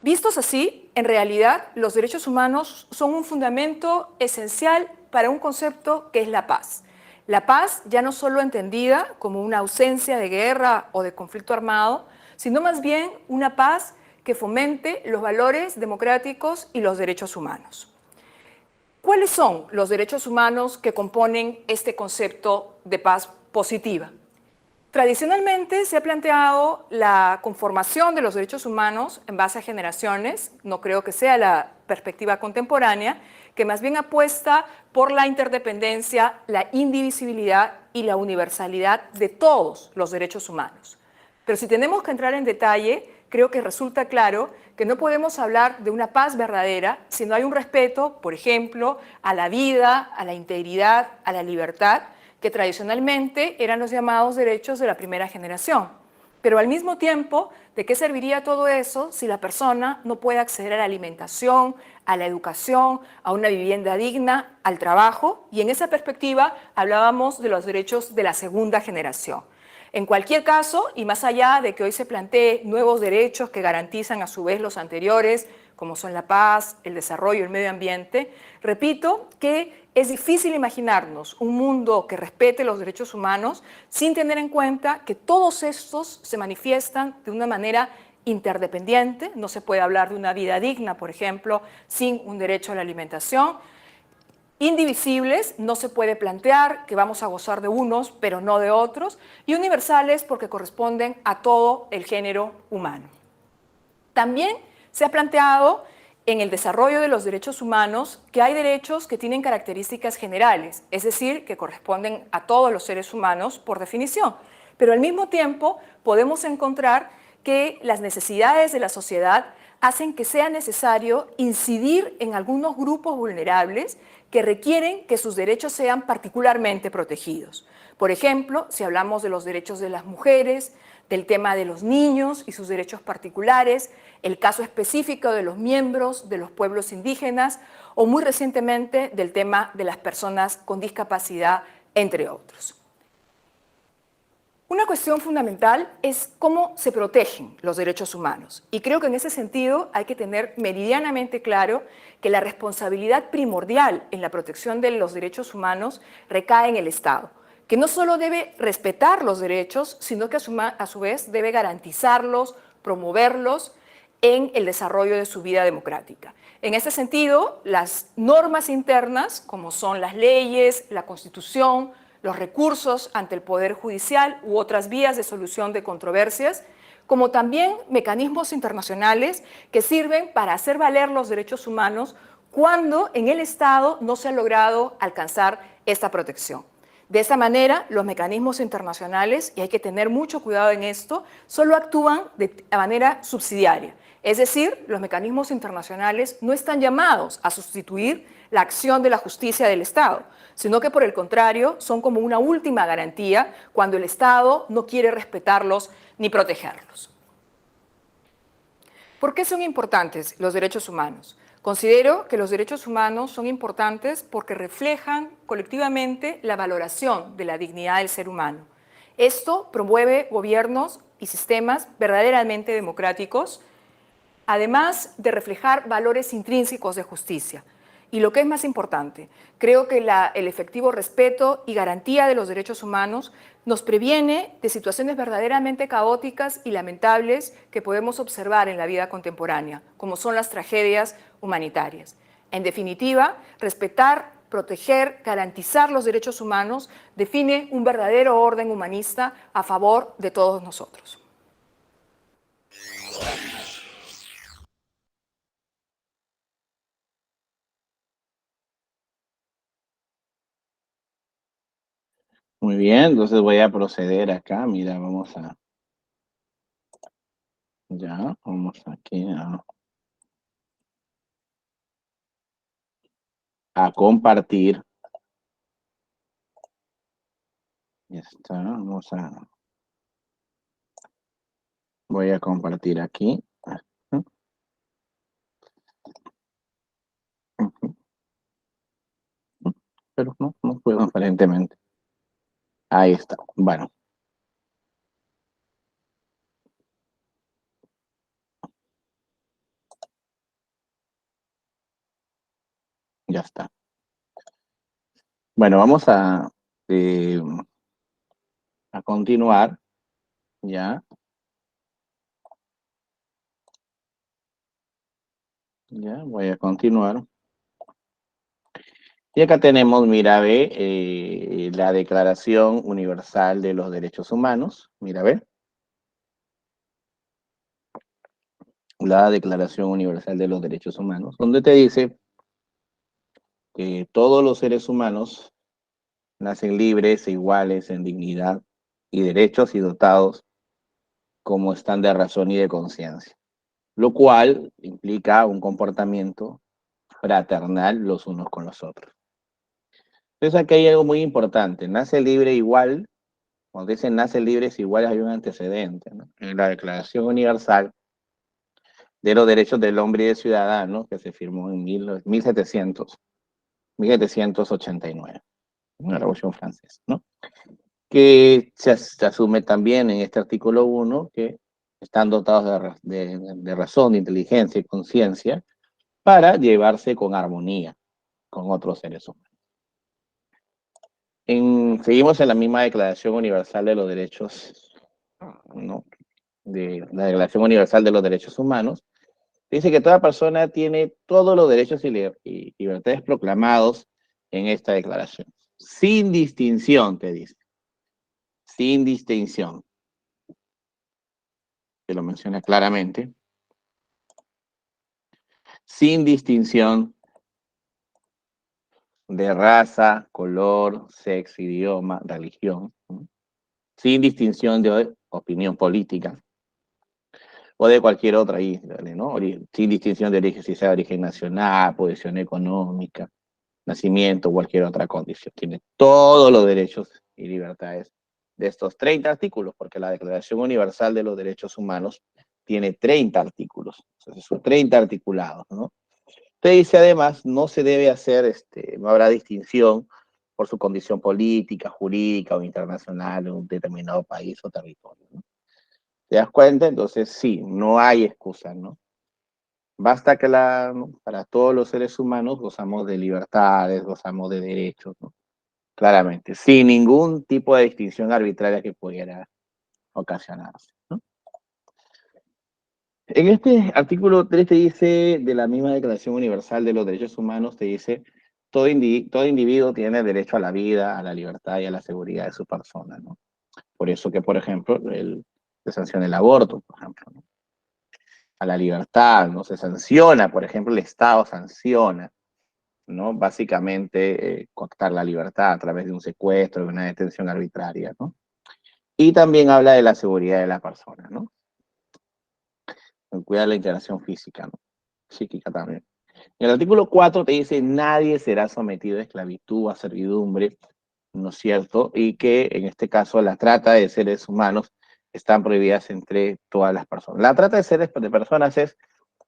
Vistos así, en realidad, los derechos humanos son un fundamento esencial para un concepto que es la paz. La paz ya no solo entendida como una ausencia de guerra o de conflicto armado, sino más bien una paz que fomente los valores democráticos y los derechos humanos. ¿Cuáles son los derechos humanos que componen este concepto de paz positiva? Tradicionalmente se ha planteado la conformación de los derechos humanos en base a generaciones, no creo que sea la perspectiva contemporánea, que más bien apuesta por la interdependencia, la indivisibilidad y la universalidad de todos los derechos humanos. Pero si tenemos que entrar en detalle, creo que resulta claro que no podemos hablar de una paz verdadera si no hay un respeto, por ejemplo, a la vida, a la integridad, a la libertad, que tradicionalmente eran los llamados derechos de la primera generación. Pero al mismo tiempo, ¿de qué serviría todo eso si la persona no puede acceder a la alimentación, a la educación, a una vivienda digna, al trabajo? Y en esa perspectiva hablábamos de los derechos de la segunda generación. En cualquier caso, y más allá de que hoy se plantee nuevos derechos que garantizan a su vez los anteriores, como son la paz, el desarrollo, el medio ambiente, repito que es difícil imaginarnos un mundo que respete los derechos humanos sin tener en cuenta que todos estos se manifiestan de una manera interdependiente. No se puede hablar de una vida digna, por ejemplo, sin un derecho a la alimentación. Indivisibles, no se puede plantear que vamos a gozar de unos, pero no de otros, y universales porque corresponden a todo el género humano. También se ha planteado en el desarrollo de los derechos humanos que hay derechos que tienen características generales, es decir, que corresponden a todos los seres humanos por definición, pero al mismo tiempo podemos encontrar que las necesidades de la sociedad hacen que sea necesario incidir en algunos grupos vulnerables que requieren que sus derechos sean particularmente protegidos. Por ejemplo, si hablamos de los derechos de las mujeres, del tema de los niños y sus derechos particulares, el caso específico de los miembros de los pueblos indígenas o muy recientemente del tema de las personas con discapacidad, entre otros. Una cuestión fundamental es cómo se protegen los derechos humanos. Y creo que en ese sentido hay que tener meridianamente claro que la responsabilidad primordial en la protección de los derechos humanos recae en el Estado, que no solo debe respetar los derechos, sino que a su vez debe garantizarlos, promoverlos en el desarrollo de su vida democrática. En ese sentido, las normas internas, como son las leyes, la Constitución, los recursos ante el Poder Judicial u otras vías de solución de controversias, como también mecanismos internacionales que sirven para hacer valer los derechos humanos cuando en el Estado no se ha logrado alcanzar esta protección. De esta manera, los mecanismos internacionales, y hay que tener mucho cuidado en esto, solo actúan de manera subsidiaria. Es decir, los mecanismos internacionales no están llamados a sustituir la acción de la justicia del Estado, sino que por el contrario son como una última garantía cuando el Estado no quiere respetarlos ni protegerlos. ¿Por qué son importantes los derechos humanos? Considero que los derechos humanos son importantes porque reflejan colectivamente la valoración de la dignidad del ser humano. Esto promueve gobiernos y sistemas verdaderamente democráticos, además de reflejar valores intrínsecos de justicia. Y lo que es más importante, creo que el efectivo respeto y garantía de los derechos humanos nos previene de situaciones verdaderamente caóticas y lamentables que podemos observar en la vida contemporánea, como son las tragedias humanitarias. En definitiva, respetar, proteger, garantizar los derechos humanos define un verdadero orden humanista a favor de todos nosotros. Muy bien, entonces voy a proceder acá. Mira, vamos aquí a compartir. Ya está, voy a compartir aquí. Pero no puedo aparentemente. Ahí está. Bueno. Ya está. Bueno, vamos a continuar. Ya. Ya, voy a continuar. Y acá tenemos, mira, ve, la Declaración Universal de los Derechos Humanos. Mira, ve. La Declaración Universal de los Derechos Humanos, donde te dice que todos los seres humanos nacen libres e iguales en dignidad y derechos y dotados como están de razón y de conciencia, lo cual implica un comportamiento fraternal los unos con los otros. Entonces aquí hay algo muy importante, nace libre igual, cuando dicen nace libres iguales hay un antecedente, ¿no? En la Declaración Universal de los Derechos del Hombre y del Ciudadano, que se firmó en 1789, una Revolución Francesa, ¿no? Que se asume también en este artículo 1 que están dotados de razón, de inteligencia y conciencia para llevarse con armonía con otros seres humanos. Seguimos en la misma Declaración Universal de los Derechos, ¿no? De la Declaración Universal de los Derechos Humanos, dice que toda persona tiene todos los derechos y libertades proclamados en esta declaración, sin distinción, te dice, sin distinción. Que lo menciona claramente, sin distinción de raza, color, sexo, idioma, religión, sin distinción de opinión política, o de cualquier otra índole, ¿no? Sin distinción de origen, si sea de origen nacional, posición económica, nacimiento o cualquier otra condición. Tiene todos los derechos y libertades de estos 30 artículos, porque la Declaración Universal de los Derechos Humanos tiene 30 artículos, entonces son 30 articulados, ¿no? Te dice además, no se debe hacer, no habrá distinción por su condición política, jurídica o internacional en un determinado país o territorio, ¿no? ¿Te das cuenta? Entonces sí, no hay excusa, ¿no? Basta que ¿no? Para todos los seres humanos gozamos de libertades, gozamos de derechos, ¿no? Claramente, sin ningún tipo de distinción arbitraria que pudiera ocasionarse, ¿no? En este artículo 3 te dice, de la misma Declaración Universal de los Derechos Humanos, te dice, todo individuo tiene derecho a la vida, a la libertad y a la seguridad de su persona, ¿no? Por eso que, por ejemplo, se sanciona el aborto, por ejemplo, ¿no? A la libertad, ¿no? Se sanciona, por ejemplo, el Estado sanciona, ¿no? Básicamente, coartar la libertad a través de un secuestro, de una detención arbitraria, ¿no? Y también habla de la seguridad de la persona, ¿no? Cuida la integración física, ¿no? Psíquica también. El artículo 4 te dice, nadie será sometido a esclavitud, a servidumbre, ¿no es cierto? Y que en este caso la trata de seres humanos están prohibidas entre todas las personas. La trata de personas es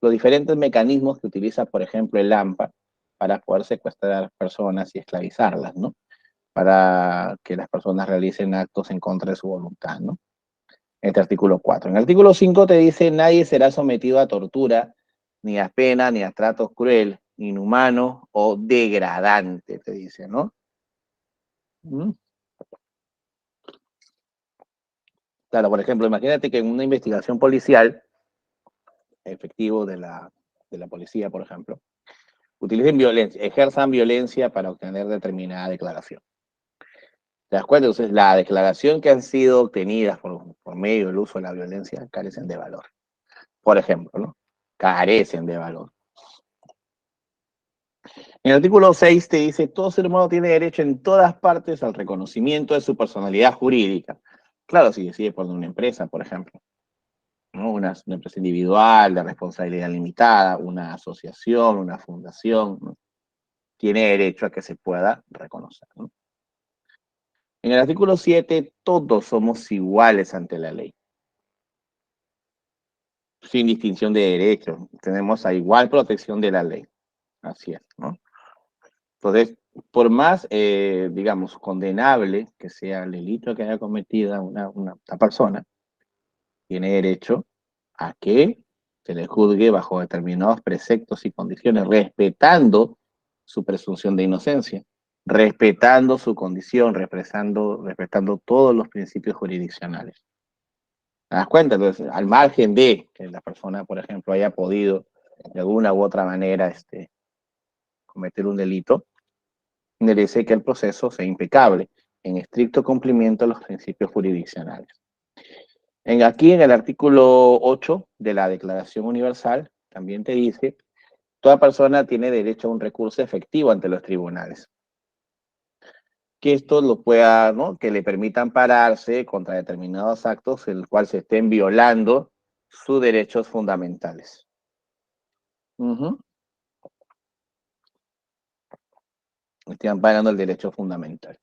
los diferentes mecanismos que utiliza, por ejemplo, el AMPA para poder secuestrar a las personas y esclavizarlas, ¿no? Para que las personas realicen actos en contra de su voluntad, ¿no? Este artículo 4. En el artículo 5 te dice, nadie será sometido a tortura, ni a pena, ni a trato cruel, inhumano o degradante, te dice, ¿no? ¿Mm? Claro, por ejemplo, imagínate que en una investigación policial, efectivo de la policía, por ejemplo, utilicen violencia, ejerzan violencia para obtener determinada declaración. ¿Te das cuenta? Entonces, la declaración que han sido obtenidas por medio del uso de la violencia carecen de valor. Por ejemplo, ¿no? Carecen de valor. En el artículo 6 te dice, todo ser humano tiene derecho en todas partes al reconocimiento de su personalidad jurídica. Claro, si decide por una empresa, por ejemplo, ¿no? Una empresa individual de responsabilidad limitada, una asociación, una fundación, ¿no? Tiene derecho a que se pueda reconocer, ¿no? En el artículo 7, todos somos iguales ante la ley, sin distinción de derechos. Tenemos a igual protección de la ley. Así es, ¿no? Entonces, por más, digamos, condenable que sea el delito que haya cometido una persona, tiene derecho a que se le juzgue bajo determinados preceptos y condiciones, respetando su presunción de inocencia, respetando su condición, respetando todos los principios jurisdiccionales. ¿Te das cuenta? Entonces, al margen de que la persona, por ejemplo, haya podido de alguna u otra manera cometer un delito, merece que el proceso sea impecable, en estricto cumplimiento de los principios jurisdiccionales. Aquí en el artículo 8 de la Declaración Universal también te dice, toda persona tiene derecho a un recurso efectivo ante los tribunales. Que esto lo pueda, ¿no? Que le permita ampararse contra determinados actos en los cuales se estén violando sus derechos fundamentales. Estén amparando el derecho fundamental.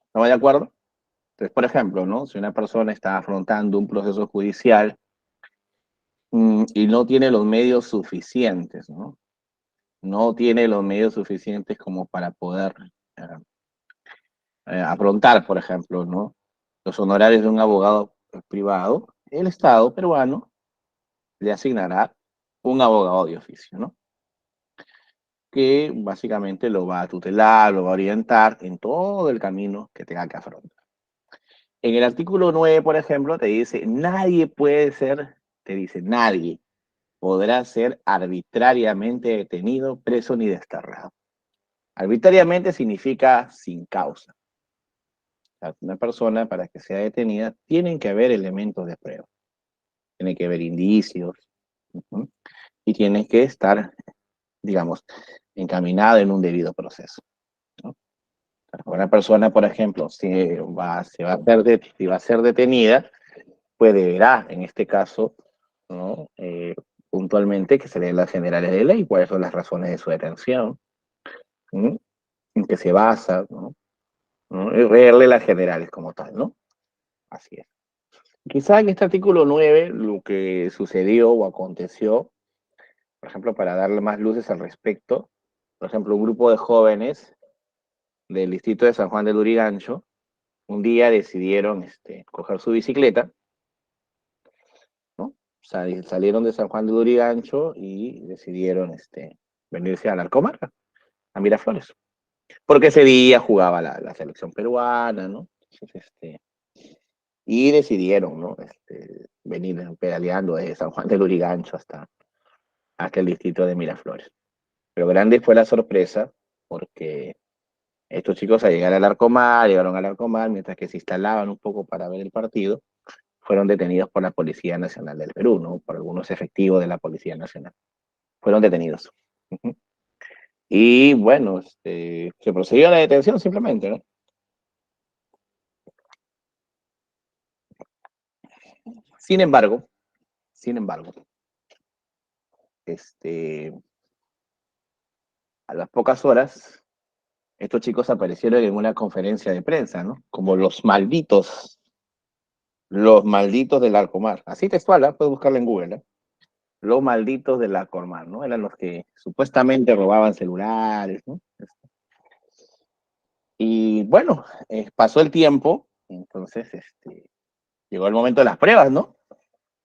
¿Estamos de acuerdo? Entonces, por ejemplo, ¿no? Si una persona está afrontando un proceso judicial y no tiene los medios suficientes, ¿no? No tiene los medios suficientes como para poder afrontar, por ejemplo, ¿no? Los honorarios de un abogado privado, el Estado peruano le asignará un abogado de oficio, ¿no? Que básicamente lo va a tutelar, lo va a orientar en todo el camino que tenga que afrontar. En el artículo 9, por ejemplo, te dice, nadie puede ser, te dice, nadie podrá ser arbitrariamente detenido, preso ni desterrado. Arbitrariamente significa sin causa. O sea, una persona, para que sea detenida, tienen que haber elementos de prueba. Tienen que haber indicios. Y tienen que estar, digamos, encaminada en un debido proceso, ¿no? Una persona, por ejemplo, si va a ser detenida, pues deberá, en este caso, ¿no? Puntualmente que se leen las generales de ley, cuáles son las razones de su detención, ¿no? En qué se basa, ¿no? ¿No? Y leerle las generales como tal, ¿no? Así es. Quizá en este artículo 9 lo que sucedió o aconteció, por ejemplo, para darle más luces al respecto, por ejemplo, un grupo de jóvenes del distrito de San Juan de Lurigancho, un día decidieron coger su bicicleta, ¿no? Salieron de San Juan de Lurigancho y decidieron venirse a la comarca, a Miraflores, porque ese día jugaba la selección peruana, ¿no? Entonces, y decidieron, ¿no? Venir pedaleando desde San Juan de Lurigancho hasta el distrito de Miraflores. Pero grande fue la sorpresa porque estos chicos al llegar al Arcomar, llegaron al Arcomar, mientras que se instalaban un poco para ver el partido, fueron detenidos por la Policía Nacional del Perú, ¿no? Por algunos efectivos de la Policía Nacional. Fueron detenidos. Y bueno, se procedió a la detención simplemente, ¿no? Sin embargo, sin embargo, a las pocas horas, estos chicos aparecieron en una conferencia de prensa, ¿no? Como los malditos del Arcomar. Así textual, ¿eh? Puedes buscarlo en Google, ¿eh? Los malditos del Arcomar, ¿no? Eran los que supuestamente robaban celulares, ¿no? Y bueno, pasó el tiempo, entonces llegó el momento de las pruebas, ¿no?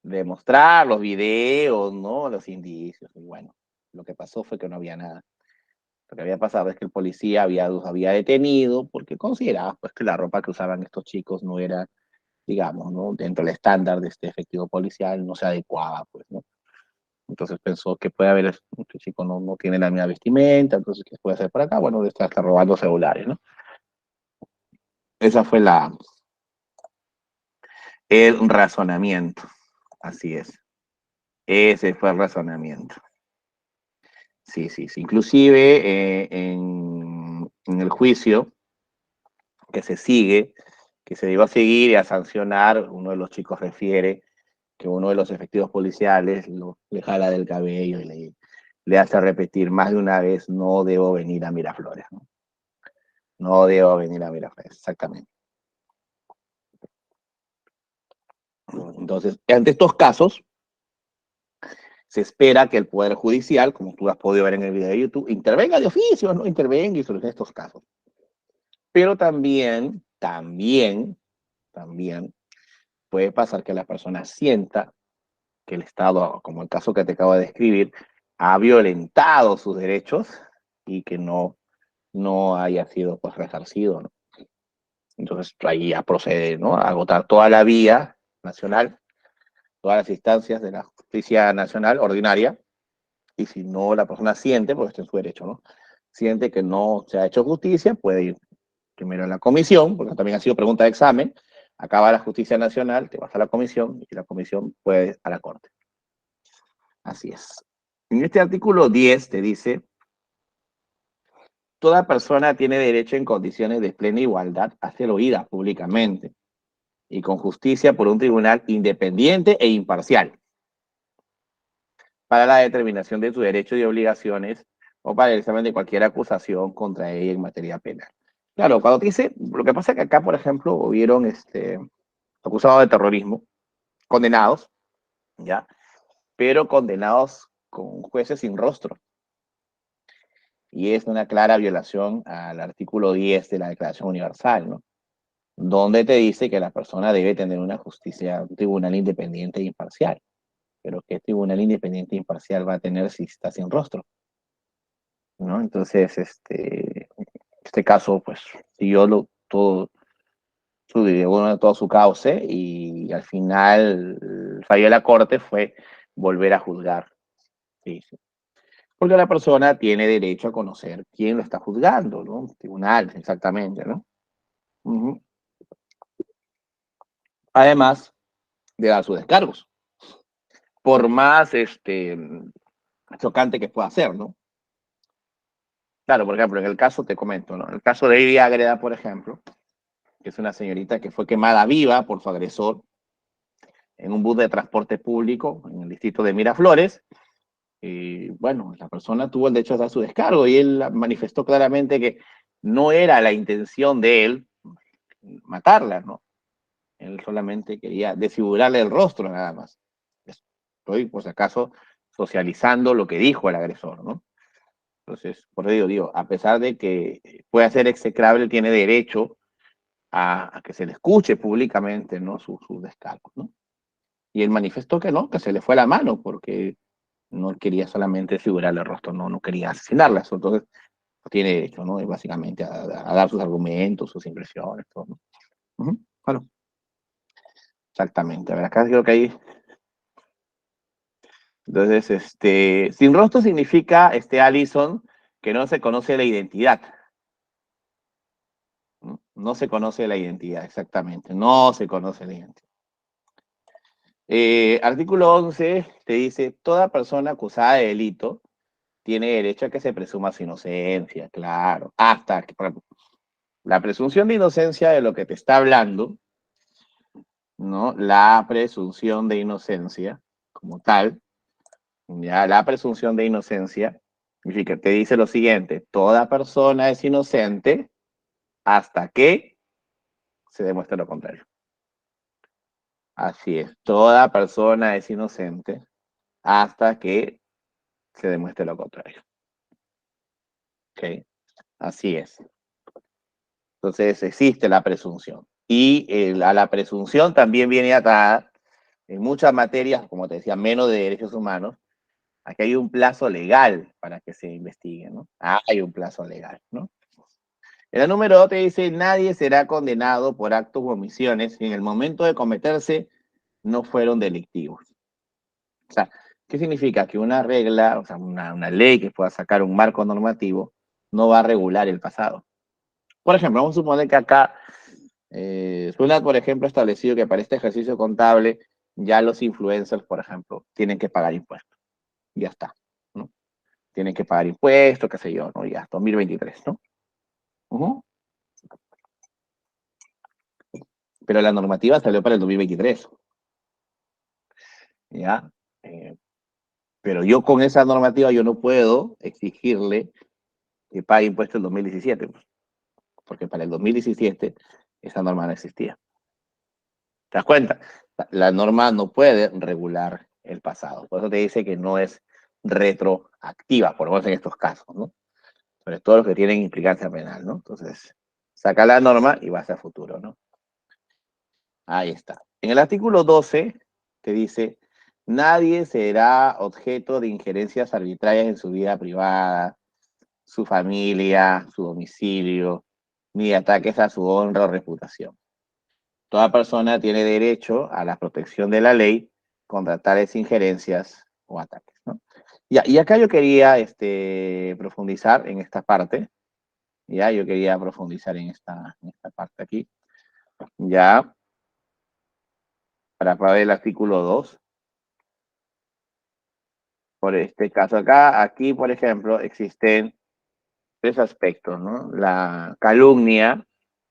De mostrar los videos, ¿no? Los indicios. Y bueno, lo que pasó fue que no había nada. Lo que había pasado es que el policía los había detenido porque consideraba pues, que la ropa que usaban estos chicos no era, digamos, ¿no? Dentro del estándar de este efectivo policial, no se adecuaba, pues, ¿no? Entonces pensó que puede haber, este chico no tiene la misma vestimenta, entonces, ¿qué puede hacer por acá? Bueno, está robando celulares, ¿no? Esa fue el razonamiento, así es. Ese fue el razonamiento. Sí, sí, sí. Inclusive en el juicio que se sigue, que se iba a seguir y a sancionar, uno de los chicos refiere que uno de los efectivos policiales le jala del cabello y le hace repetir más de una vez, no debo venir a Miraflores, ¿no? No debo venir a Miraflores, exactamente. Entonces, ante estos casos, se espera que el Poder Judicial, como tú has podido ver en el video de YouTube, intervenga de oficio, ¿no? Intervenga y solucione estos casos. Pero también puede pasar que la persona sienta que el Estado, como el caso que te acabo de describir, ha violentado sus derechos y que no haya sido pues resarcido, ¿no? Entonces ahí ya procede, ¿no? A agotar toda la vía nacional, todas las instancias de la justicia nacional ordinaria, y si no la persona siente, porque está en su derecho, ¿no? Siente que no se ha hecho justicia, puede ir primero a la comisión, porque también ha sido pregunta de examen, acaba la justicia nacional, te vas a la comisión, y la comisión puede ir a la corte. Así es. En este artículo 10 te dice, toda persona tiene derecho en condiciones de plena igualdad a ser oída públicamente y con justicia por un tribunal independiente e imparcial para la determinación de sus derechos y obligaciones o para el examen de cualquier acusación contra ella en materia penal. Claro, cuando te dice, lo que pasa es que acá, por ejemplo, hubieron acusados de terrorismo, condenados, ¿ya? Pero condenados con jueces sin rostro. Y es una clara violación al artículo 10 de la Declaración Universal, ¿no? Donde te dice que la persona debe tener una justicia, un tribunal independiente e imparcial. Pero ¿qué tribunal independiente e imparcial va a tener si está sin rostro? ¿No? Entonces, este caso, pues, siguió todo su cauce y al final el fallo de la corte fue volver a juzgar. Sí, sí. Porque la persona tiene derecho a conocer quién lo está juzgando, ¿no? Tribunal, exactamente, ¿no? Uh-huh. Además de dar sus descargos, por más chocante que pueda ser, ¿no? Claro, por ejemplo, en el caso, te comento, ¿no? En el caso de Ivy Ágreda, por ejemplo, que es una señorita que fue quemada viva por su agresor, en un bus de transporte público en el distrito de Miraflores. Bueno, la persona tuvo el derecho a dar su descargo y él manifestó claramente que no era la intención de él matarla, ¿no? Él solamente quería desfigurarle el rostro nada más. Estoy, por si acaso, socializando lo que dijo el agresor, ¿no? Entonces, por eso digo, a pesar de que pueda ser execrable, tiene derecho a que se le escuche públicamente, ¿no? Sus descargos, ¿no? Y él manifestó que no, que se le fue la mano, porque no quería solamente figurarle el rostro, no quería asesinarla. Entonces, tiene derecho, ¿no? Y básicamente a dar sus argumentos, sus impresiones, todo, ¿no? Claro. Exactamente. A ver, acá creo que hay. Entonces, sin rostro significa, Alison, que no se conoce la identidad. ¿No? No se conoce la identidad, exactamente. No se conoce la identidad. Artículo 11 te dice, toda persona acusada de delito tiene derecho a que se presuma su inocencia, claro. Hasta que, por ejemplo, la presunción de inocencia de lo que te está hablando, ¿no? La presunción de inocencia, como tal, ya la presunción de inocencia, significa, te dice lo siguiente, toda persona es inocente hasta que se demuestre lo contrario. Así es, toda persona es inocente hasta que se demuestre lo contrario. ¿Ok? Así es. Entonces existe la presunción. Y a la presunción también viene atada en muchas materias, como te decía, menos de derechos humanos. Aquí hay un plazo legal para que se investigue, ¿no? Hay un plazo legal, ¿no? En el número 2 te dice, nadie será condenado por actos u omisiones si en el momento de cometerse no fueron delictivos. O sea, ¿qué significa? Que una regla, o sea, una ley que pueda sacar un marco normativo, no va a regular el pasado. Por ejemplo, vamos a suponer que acá suena, por ejemplo, establecido que para este ejercicio contable ya los influencers, por ejemplo, tienen que pagar impuestos. Ya está, ¿no? Tienen que pagar impuestos, qué sé yo, ¿no? Ya, 2023, ¿no? Pero la normativa salió para el 2023. ¿Ya? Pero yo con esa normativa yo no puedo exigirle que pague impuestos en 2017, porque para el 2017 esa norma no existía. ¿Te das cuenta? La norma no puede regular el pasado. Por eso te dice que no es retroactiva, por lo menos en estos casos, ¿no? Sobre todo los que tienen implicancia penal, ¿no? Entonces, saca la norma y va hacia futuro, ¿no? Ahí está. En el artículo 12 te dice, nadie será objeto de injerencias arbitrarias en su vida privada, su familia, su domicilio, ni de ataques a su honra o reputación. Toda persona tiene derecho a la protección de la ley contra tales injerencias o ataques, ¿no? Y acá yo quería profundizar en esta parte. Ya, yo quería profundizar en esta parte aquí. Ya, para ver el artículo 2. Por este caso acá, aquí, por ejemplo, existen tres aspectos, ¿no? La calumnia,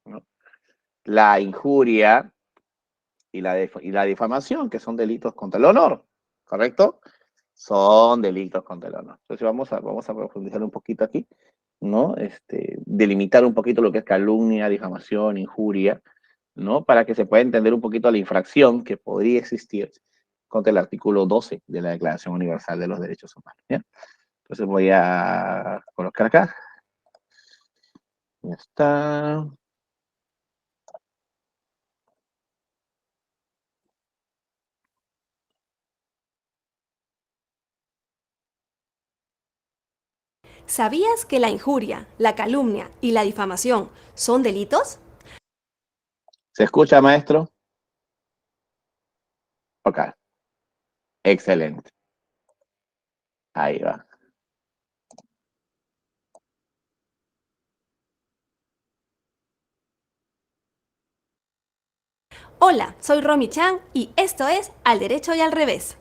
¿no? La injuria y la difamación, que son delitos contra el honor, ¿correcto? Son delitos contra el honor. Entonces vamos a profundizar un poquito aquí, ¿no? Delimitar un poquito lo que es calumnia, difamación, injuria, ¿no? Para que se pueda entender un poquito la infracción que podría existir contra el artículo 12 de la Declaración Universal de los Derechos Humanos, ¿ya? Entonces voy a colocar acá. Ya está. ¿Sabías que la injuria, la calumnia y la difamación son delitos? ¿Se escucha, maestro? Ok. Excelente. Ahí va. Hola, soy Romy Chan y esto es Al Derecho y al Revés.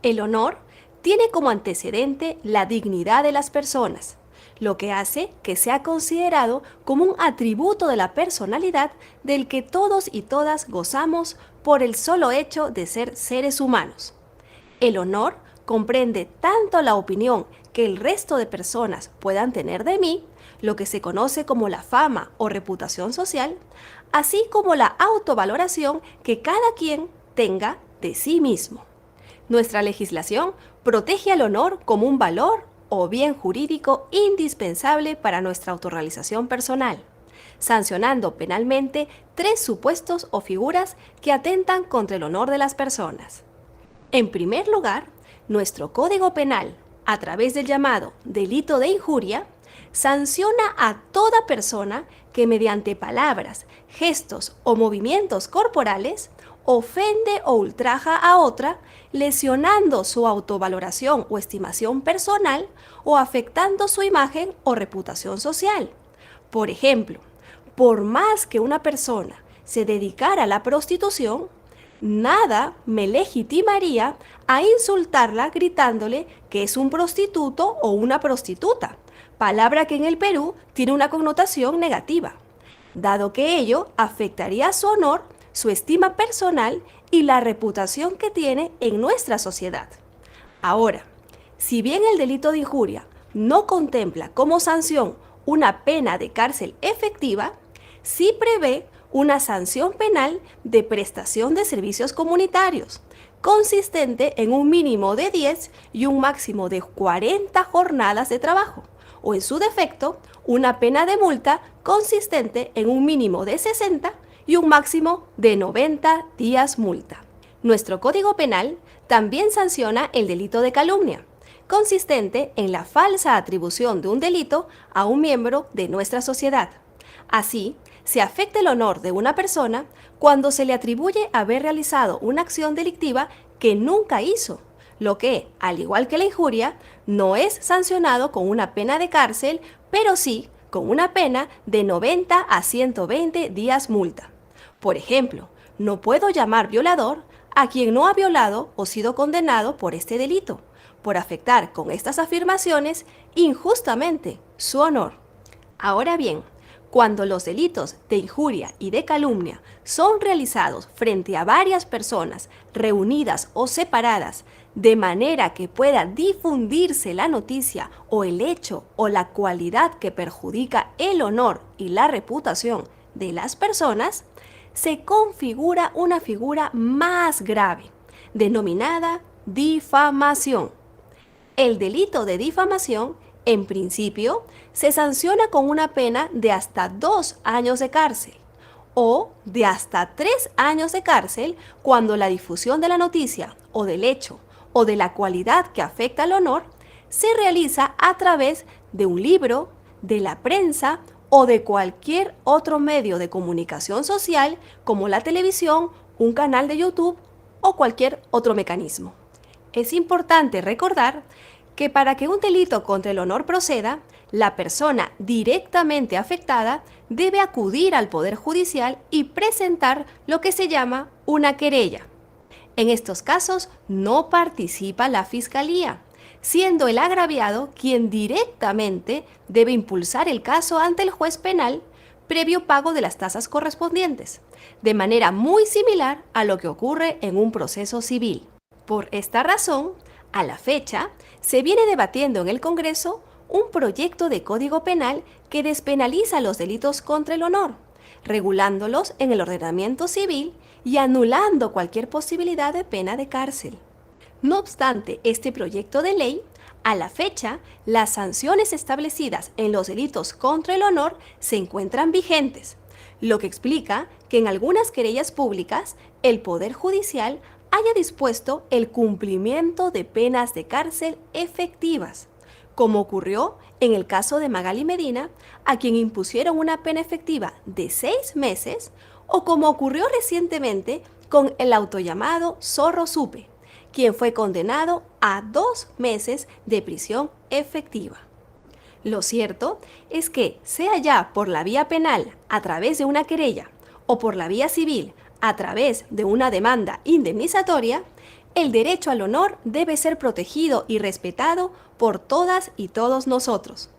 El honor tiene como antecedente la dignidad de las personas. lo que hace que sea considerado como un atributo de la personalidad del que todos y todas gozamos por el solo hecho de ser seres humanos. El honor comprende tanto la opinión que el resto de personas puedan tener de mí, lo que se conoce como la fama o reputación social, así como la autovaloración que cada quien tenga de sí mismo. Nuestra legislación protege al honor como un valor o bien jurídico indispensable para nuestra autorrealización personal, sancionando penalmente 3 supuestos o figuras que atentan contra el honor de las personas. En primer lugar, nuestro Código Penal, a través del llamado delito de injuria, sanciona a toda persona que mediante palabras, gestos o movimientos corporales ofende o ultraja a otra, lesionando su autovaloración o estimación personal o afectando su imagen o reputación social. Por ejemplo, por más que una persona se dedicara a la prostitución, nada me legitimaría a insultarla gritándole que es un prostituto o una prostituta, palabra que en el Perú tiene una connotación negativa, dado que ello afectaría su honor, su estima personal y la reputación que tiene en nuestra sociedad. Ahora, si bien el delito de injuria no contempla como sanción una pena de cárcel efectiva, sí prevé una sanción penal de prestación de servicios comunitarios, consistente en un mínimo de 10 y un máximo de 40 jornadas de trabajo, o en su defecto, una pena de multa consistente en un mínimo de 60 y un máximo de 90 días multa. Nuestro Código Penal también sanciona el delito de calumnia, consistente en la falsa atribución de un delito a un miembro de nuestra sociedad. Así, se afecta el honor de una persona cuando se le atribuye haber realizado una acción delictiva que nunca hizo, lo que, al igual que la injuria, no es sancionado con una pena de cárcel, pero sí con una pena de 90 a 120 días multa. Por ejemplo, no puedo llamar violador a quien no ha violado o sido condenado por este delito, por afectar con estas afirmaciones injustamente su honor. Ahora bien, cuando los delitos de injuria y de calumnia son realizados frente a varias personas reunidas o separadas, de manera que pueda difundirse la noticia o el hecho o la cualidad que perjudica el honor y la reputación de las personas, se configura una figura más grave, denominada difamación. El delito de difamación, en principio, se sanciona con una pena de hasta 2 años de cárcel o de hasta 3 años de cárcel cuando la difusión de la noticia o del hecho o de la cualidad que afecta al honor se realiza a través de un libro, de la prensa o de cualquier otro medio de comunicación social como la televisión, un canal de YouTube o cualquier otro mecanismo. Es importante recordar que para que un delito contra el honor proceda, la persona directamente afectada debe acudir al Poder Judicial y presentar lo que se llama una querella. En estos casos no participa la Fiscalía, siendo el agraviado quien directamente debe impulsar el caso ante el juez penal previo pago de las tasas correspondientes, de manera muy similar a lo que ocurre en un proceso civil. Por esta razón, a la fecha, se viene debatiendo en el Congreso un proyecto de Código Penal que despenaliza los delitos contra el honor, regulándolos en el ordenamiento civil y anulando cualquier posibilidad de pena de cárcel. No obstante, este proyecto de ley, a la fecha, las sanciones establecidas en los delitos contra el honor se encuentran vigentes, lo que explica que en algunas querellas públicas el Poder Judicial haya dispuesto el cumplimiento de penas de cárcel efectivas, como ocurrió en el caso de Magali Medina, a quien impusieron una pena efectiva de 6 meses, o como ocurrió recientemente con el autollamado Zorro Supe, quien fue condenado a 2 meses de prisión efectiva. Lo cierto es que, sea ya por la vía penal a través de una querella o por la vía civil a través de una demanda indemnizatoria, el derecho al honor debe ser protegido y respetado por todas y todos nosotros.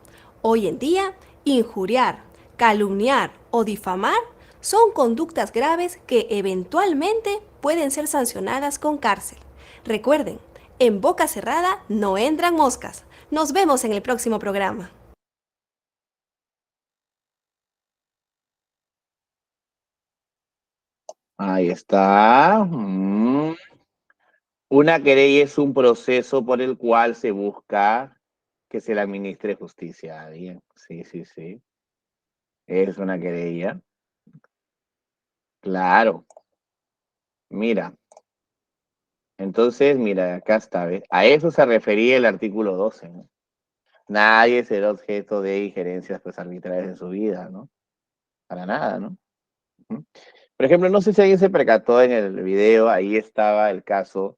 Hoy en día, injuriar, calumniar o difamar son conductas graves que eventualmente pueden ser sancionadas con cárcel. Recuerden, en boca cerrada no entran moscas. Nos vemos en el próximo programa. Ahí está. Una querella es un proceso por el cual se busca que se le administre justicia a alguien. Sí, sí, sí. Es una querella. Claro. Mira. Entonces, mira, acá está, ¿ves? A eso se refería el artículo 12, ¿no? Nadie será objeto de injerencias pues arbitrarias en su vida, ¿no? Para nada, ¿no? Ujú. Por ejemplo, no sé si alguien se percató en el video, ahí estaba el caso,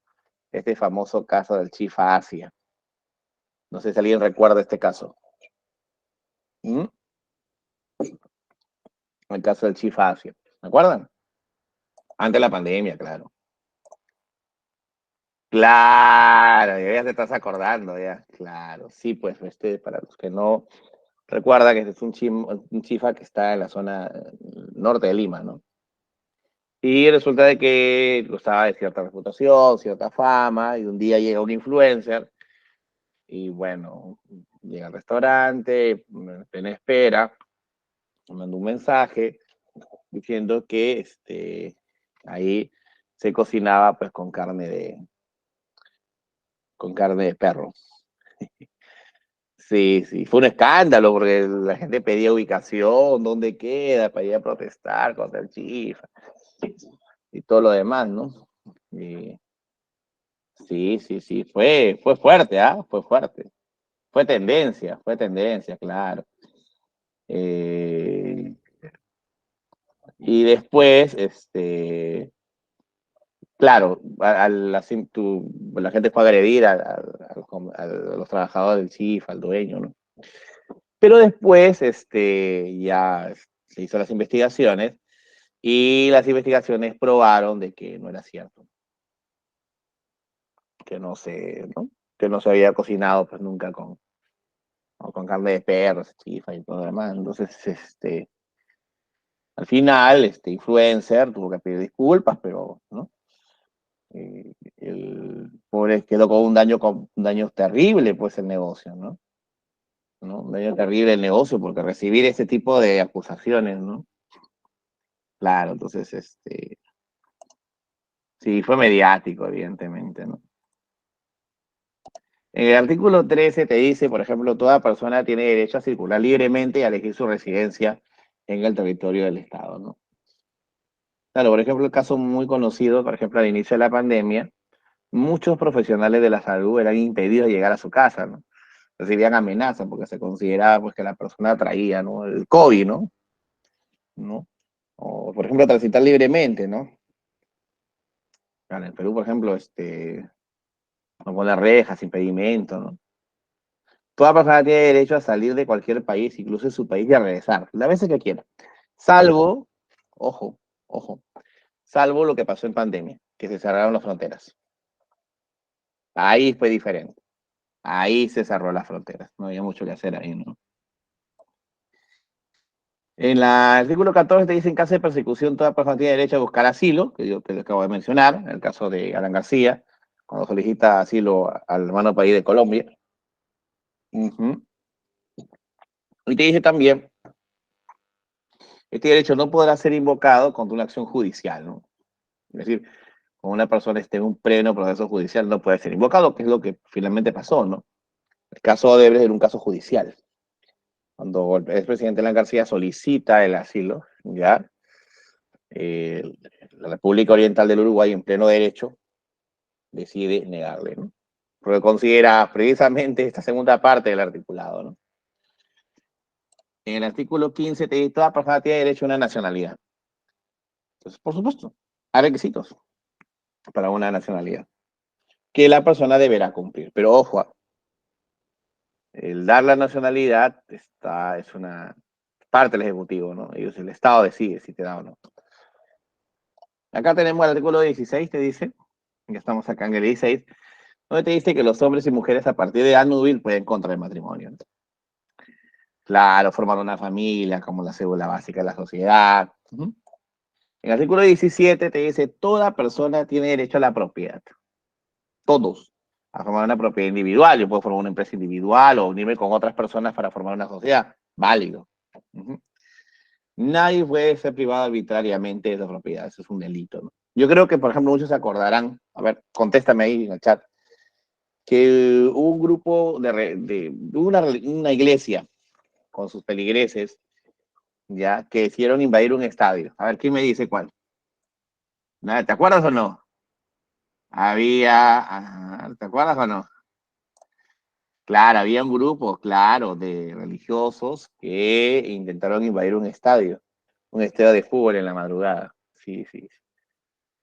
este famoso caso del Chifa Asia. No sé si alguien recuerda este caso. ¿Mm? El caso del Chifa Asia. ¿Me acuerdan? Antes de la pandemia, claro. Claro, ya te estás acordando, ya. Claro, sí, pues, para los que no recuerdan, que este es un chifa que está en la zona norte de Lima, ¿no? Y resulta de que gustaba de cierta reputación, cierta fama, y un día llega un influencer, y bueno, llega al restaurante, en espera, manda un mensaje diciendo que ahí se cocinaba pues con carne de perro. Sí, sí, fue un escándalo porque la gente pedía ubicación, dónde queda, para ir a protestar contra el chifa y todo lo demás, ¿no? Y sí, sí, sí, fue fuerte, ¿ah? Fue fuerte. Fue tendencia, claro. Eh, y después, claro, la gente fue a agredir a los trabajadores del chifa, al dueño, ¿no? Pero después, ya se hizo las investigaciones y las investigaciones probaron de que no era cierto, que ¿no? Que no se había cocinado pues nunca con carne de perro, chifa y todo lo demás. Entonces, al final, este influencer tuvo que pedir disculpas, pero, ¿no? El pobre quedó con un daño terrible, pues, el negocio, ¿no? ¿No? Un daño terrible el negocio, porque recibir ese tipo de acusaciones, ¿no? Claro, entonces, sí, fue mediático, evidentemente, ¿no? En el artículo 13 te dice, por ejemplo, toda persona tiene derecho a circular libremente y a elegir su residencia en el territorio del Estado, ¿no? Claro, por ejemplo, el caso muy conocido, por ejemplo, al inicio de la pandemia, muchos profesionales de la salud eran impedidos de llegar a su casa, ¿no? Recibían amenazas porque se consideraba pues, que la persona traía, ¿no? El COVID, ¿no? ¿No? O, por ejemplo, transitar libremente, ¿no? Claro, en Perú, por ejemplo, no poner rejas, impedimento, ¿no? Toda persona tiene derecho a salir de cualquier país, incluso de su país, y a regresar, las veces que quiera. Salvo, ojo, ojo, salvo lo que pasó en pandemia, que se cerraron las fronteras. Ahí fue diferente. Ahí se cerró las fronteras. No había mucho que hacer ahí, ¿no? En el artículo 14 te dice, en caso de persecución, toda persona tiene derecho a buscar asilo, que yo te lo acabo de mencionar, en el caso de Alan García, cuando solicita asilo al hermano país de Colombia. Uh-huh. Y te dice también, este derecho no podrá ser invocado contra una acción judicial, ¿no? Es decir, cuando una persona esté en un pleno proceso judicial, no puede ser invocado, que es lo que finalmente pasó, ¿no? El caso Odebrecht era un caso judicial. Cuando el expresidente Alan García solicita el asilo, ¿ya? La República Oriental del Uruguay, en pleno derecho, decide negarle, ¿no? Porque considera precisamente esta segunda parte del articulado, ¿no? En el artículo 15 te dice, toda persona tiene derecho a una nacionalidad. Entonces, por supuesto, hay requisitos para una nacionalidad que la persona deberá cumplir. Pero ojo, el dar la nacionalidad es una parte del Ejecutivo, ¿no? Ellos, el Estado decide si te da o no. Acá tenemos el artículo 16, te dice, ya estamos acá en el 16, donde te dice que los hombres y mujeres a partir de edad núbil pueden contraer matrimonio. Claro, formar una familia como la célula básica de la sociedad. Ujú. En el artículo 17 te dice, toda persona tiene derecho a la propiedad. Todos. A formar una propiedad individual. Yo puedo formar una empresa individual o unirme con otras personas para formar una sociedad. Válido. Ujú. Nadie puede ser privado arbitrariamente de esa propiedad. Eso es un delito, ¿no? Yo creo que, por ejemplo, muchos se acordarán, a ver, contéstame ahí en el chat, que hubo un grupo una iglesia con sus feligreses, ya, que hicieron invadir un estadio. A ver, ¿quién me dice cuál? Nada, ¿te acuerdas o no? ¿Te acuerdas o no? Claro, había un grupo, claro, de religiosos que intentaron invadir un estadio de fútbol en la madrugada. Sí, sí, sí.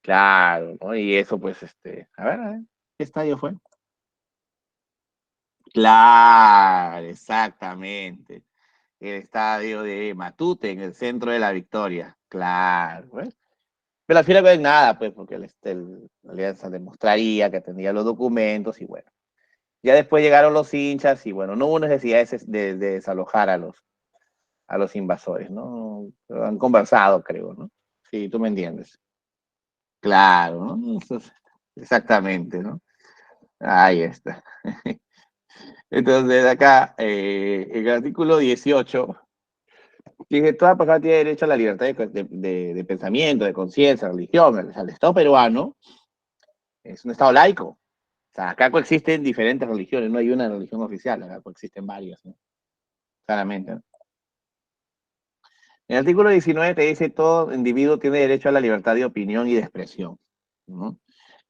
Claro, ¿no? Y eso, pues, a ver, ¿qué estadio fue? Claro, exactamente. El estadio de Matute, en el centro de la Victoria. Claro, ¿ves? Pero al final no hay nada, pues, porque la alianza demostraría que tenía los documentos y bueno. Ya después llegaron los hinchas y bueno, no hubo necesidad de desalojar a los invasores, ¿no? Pero han conversado, creo, ¿no? Sí, tú me entiendes. Claro, ¿no? Exactamente, ¿no? Ahí está. Entonces, acá, en el artículo 18, dice, toda persona tiene derecho a la libertad de pensamiento, de conciencia, religión. O sea, el Estado peruano es un Estado laico. O sea, acá coexisten diferentes religiones, no hay una religión oficial, acá coexisten varias, ¿no? Claramente, ¿no? En el artículo 19 te dice, todo individuo tiene derecho a la libertad de opinión y de expresión, ¿no?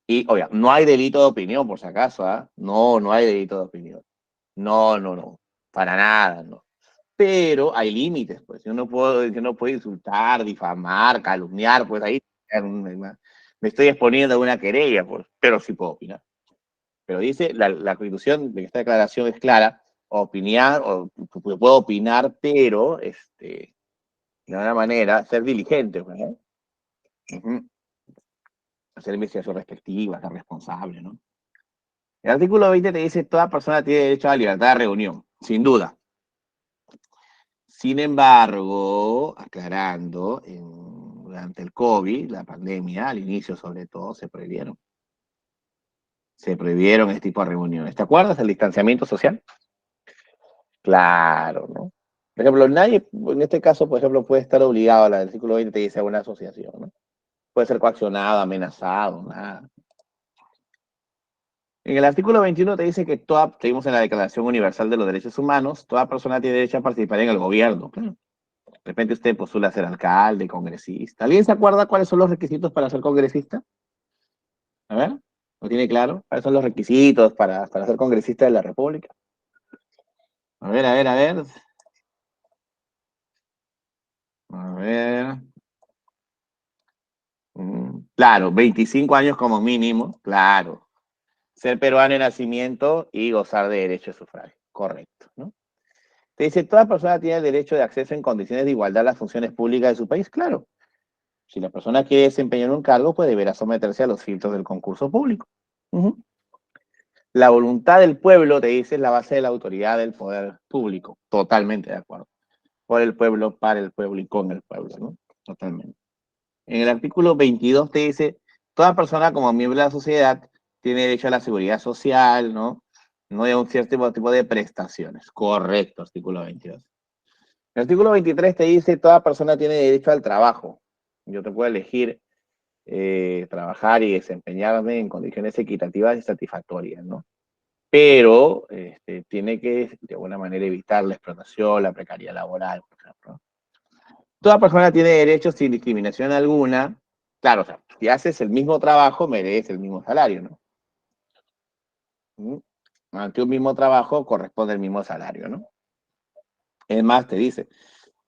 Y, oye, no hay delito de opinión, por si acaso, ¿ah? No, no hay delito de opinión. No, no, no, para nada, no. Pero hay límites, pues. Yo no puedo insultar, difamar, calumniar, pues ahí me estoy exponiendo a una querella, pues, pero sí puedo opinar. Pero dice, la Constitución de esta declaración es clara, opinar, puedo opinar, pero, de alguna manera, ser diligente, pues, ¿no? Ujú. Hacer investigación respectiva, ser responsable, ¿no? El artículo 20 te dice, toda persona tiene derecho a la libertad de reunión, sin duda. Sin embargo, aclarando, durante el COVID, la pandemia, al inicio sobre todo, se prohibieron. Se prohibieron este tipo de reuniones. ¿Te acuerdas del distanciamiento social? Claro, ¿no? Por ejemplo, nadie, en este caso, por ejemplo, puede estar obligado, el artículo 20 te dice, a una asociación, ¿no? Puede ser coaccionado, amenazado, nada. En el artículo 21 te dice que seguimos en la Declaración Universal de los Derechos Humanos, toda persona tiene derecho a participar en el gobierno. Claro. De repente usted postula a ser alcalde, congresista. ¿Alguien se acuerda cuáles son los requisitos para ser congresista? A ver, ¿lo tiene claro? ¿Cuáles son los requisitos para ser congresista de la República? A ver, a ver, a ver. A ver. Claro, 25 años como mínimo, claro. Ser peruano de nacimiento y gozar de derecho de sufragio. Correcto, ¿no? Te dice, toda persona tiene el derecho de acceso en condiciones de igualdad a las funciones públicas de su país, claro. Si la persona quiere desempeñar un cargo, pues deberá someterse a los filtros del concurso público. Uh-huh. La voluntad del pueblo, te dice, es la base de la autoridad del poder público. Totalmente de acuerdo. Por el pueblo, para el pueblo y con el pueblo, ¿no? Totalmente. En el artículo 22 te dice, toda persona como miembro de la sociedad tiene derecho a la seguridad social, ¿no? No hay un cierto tipo de prestaciones. Correcto, artículo 22. El artículo 23 te dice, toda persona tiene derecho al trabajo. Yo te puedo elegir trabajar y desempeñarme en condiciones equitativas y satisfactorias, ¿no? Pero tiene que, de alguna manera, evitar la explotación, la precariedad laboral, por ejemplo. Toda persona tiene derechos sin discriminación alguna. Claro, o sea, si haces el mismo trabajo, mereces el mismo salario, ¿no? Ante un mismo trabajo corresponde el mismo salario, ¿no? Es más, te dice,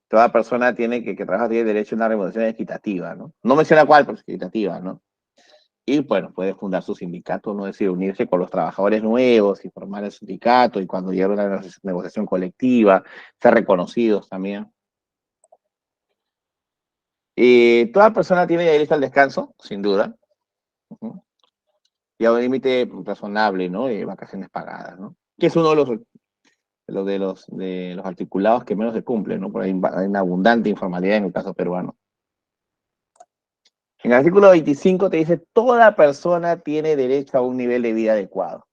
toda persona que trabaja tiene derecho a una remuneración equitativa, ¿no? No menciona cuál, pero es equitativa, ¿no? Y bueno, puede fundar su sindicato, ¿no? Es decir, unirse con los trabajadores nuevos y formar el sindicato y cuando llegue una negociación colectiva, ser reconocidos también. Toda persona tiene derecho al descanso, sin duda. Uh-huh. Y a un límite razonable, ¿no? De vacaciones pagadas, ¿no? Que es uno de los de los articulados que menos se cumplen, ¿no? Por ahí hay una abundante informalidad en el caso peruano. En el artículo 25 te dice, toda persona tiene derecho a un nivel de vida adecuado,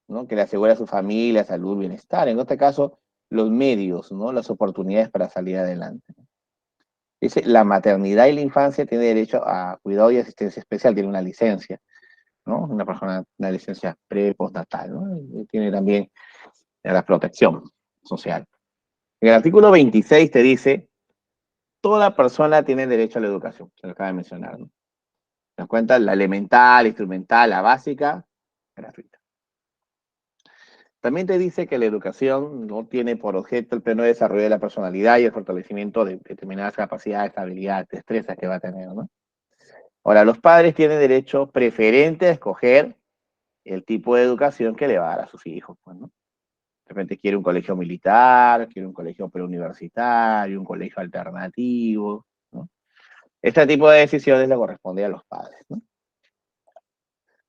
¿no? Que le asegure a su familia, salud, bienestar. En este caso, los medios, ¿no? Las oportunidades para salir adelante. Dice, la maternidad y la infancia tiene derecho a cuidado y asistencia especial, tiene una licencia, ¿no? Una persona, una licencia pre-postnatal, ¿no? Y tiene también la protección social. En el artículo 26 te dice, toda persona tiene derecho a la educación, se lo acaba de mencionar, ¿no? ¿Te das cuenta? La elemental, instrumental, la básica, gratuita. También te dice que la educación no tiene por objeto el pleno desarrollo de la personalidad y el fortalecimiento de determinadas capacidades, habilidades, destrezas que va a tener, ¿no? Ahora, los padres tienen derecho preferente a escoger el tipo de educación que le va a dar a sus hijos, pues, ¿no? De repente quiere un colegio militar, quiere un colegio preuniversitario, un colegio alternativo, ¿no? Este tipo de decisiones le corresponde a los padres, ¿no?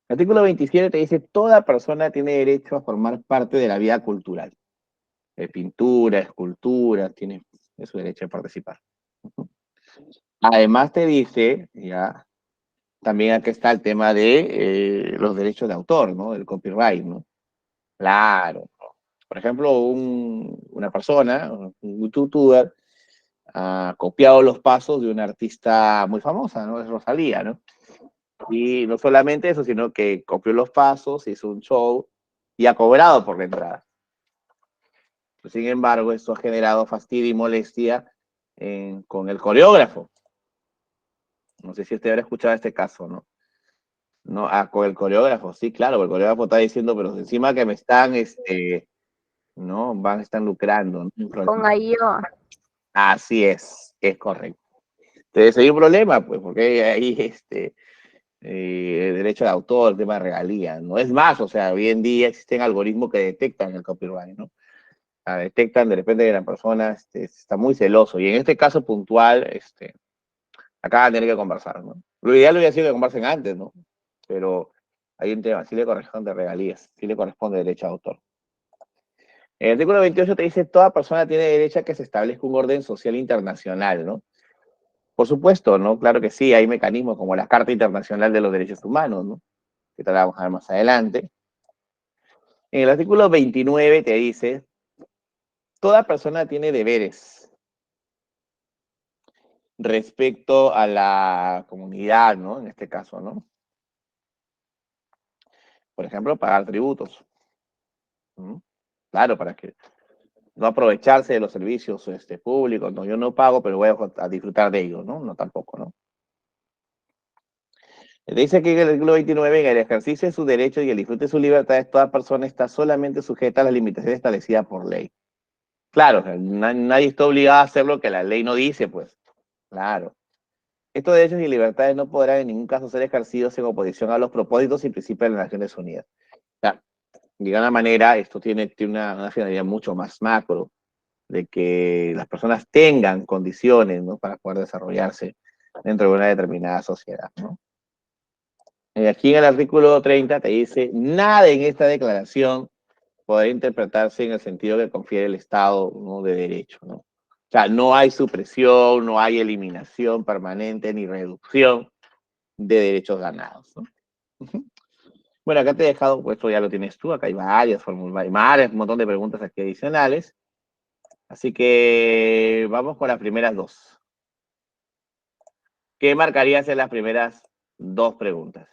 El artículo 27 te dice, toda persona tiene derecho a formar parte de la vida cultural. Pintura, escultura, tiene su derecho a participar. Además te dice, ya, también aquí está el tema de los derechos de autor, ¿no? El copyright, ¿no? Claro. Por ejemplo, una persona, un youtuber, ha copiado los pasos de una artista muy famosa, ¿no? Es Rosalía, ¿no? Y no solamente eso, sino que copió los pasos, hizo un show y ha cobrado por la entrada. Sin embargo, esto ha generado fastidio y molestia con el coreógrafo. No sé si usted habrá escuchado este caso, ¿no? No, con el coreógrafo, sí, claro, el coreógrafo está diciendo, pero encima que me están, ¿no? Están lucrando, ¿no? Con IO. Así es correcto. Entonces hay un problema, pues, porque ahí, derecho de autor, tema de regalías, ¿no? Es más, o sea, hoy en día existen algoritmos que detectan el copyright, ¿no? Detectan de repente que la persona está muy celoso. Y en este caso puntual, acá van a tener que conversar, ¿no? Lo ideal hubiera sido que conversen antes, ¿no? Pero hay un tema, sí le corresponde regalías, sí le corresponde derecho de autor. El artículo 28 te dice, toda persona tiene derecho a que se establezca un orden social internacional, ¿no? Por supuesto, ¿no? Claro que sí, hay mecanismos como la Carta Internacional de los Derechos Humanos, ¿no? Que te la vamos a ver más adelante. En el artículo 29 te dice, toda persona tiene deberes respecto a la comunidad, ¿no? En este caso, ¿no? Por ejemplo, pagar tributos. ¿No? Claro, para que no aprovecharse de los servicios públicos, no, yo no pago, pero voy a disfrutar de ellos, ¿no? No tampoco, ¿no? Dice que en el artículo 29, en el ejercicio de sus derechos y el disfrute de sus libertades, toda persona está solamente sujeta a las limitaciones establecidas por ley. Claro, o sea, nadie está obligado a hacer lo que la ley no dice, pues. Claro. Estos derechos y libertades no podrán en ningún caso ser ejercidos en oposición a los propósitos y principios de las Naciones Unidas. O sea, de alguna manera, esto tiene una finalidad mucho más macro, de que las personas tengan condiciones, ¿no? Para poder desarrollarse dentro de una determinada sociedad, ¿no? Aquí en el artículo 30 te dice, nada en esta declaración podrá interpretarse en el sentido que confiere el Estado, ¿no? De derecho, ¿no? O sea, no hay supresión, no hay eliminación permanente ni reducción de derechos ganados, ¿no? Bueno, acá te he dejado, pues esto ya lo tienes tú, acá hay varias formularios, un montón de preguntas aquí adicionales. Así que vamos con las primeras dos. ¿Qué marcarías en las primeras dos preguntas?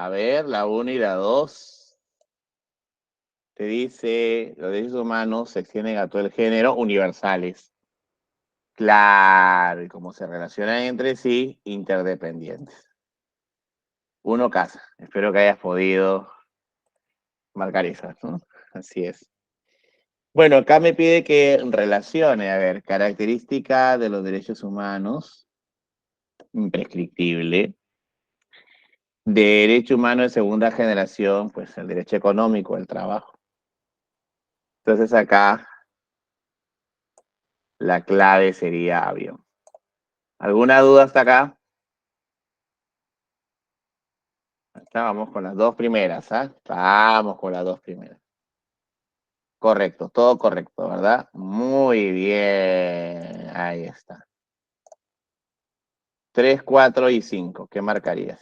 A ver, la 1 y la 2. Te dice, los derechos humanos se extienden a todo el género, universales. Claro, y como se relacionan entre sí, interdependientes. Uno casa. Espero que hayas podido marcar esas, ¿no? Así es. Bueno, acá me pide que relacione, a ver, característica de los derechos humanos, imprescriptible. Derecho humano de segunda generación, pues el derecho económico, el trabajo. Entonces acá la clave sería avión. ¿Alguna duda hasta acá? Vamos con las dos primeras, ¿ah? Vamos con las dos primeras. Correcto, todo correcto, ¿verdad? Muy bien. Ahí está. 3, 4 y 5. ¿Qué marcarías?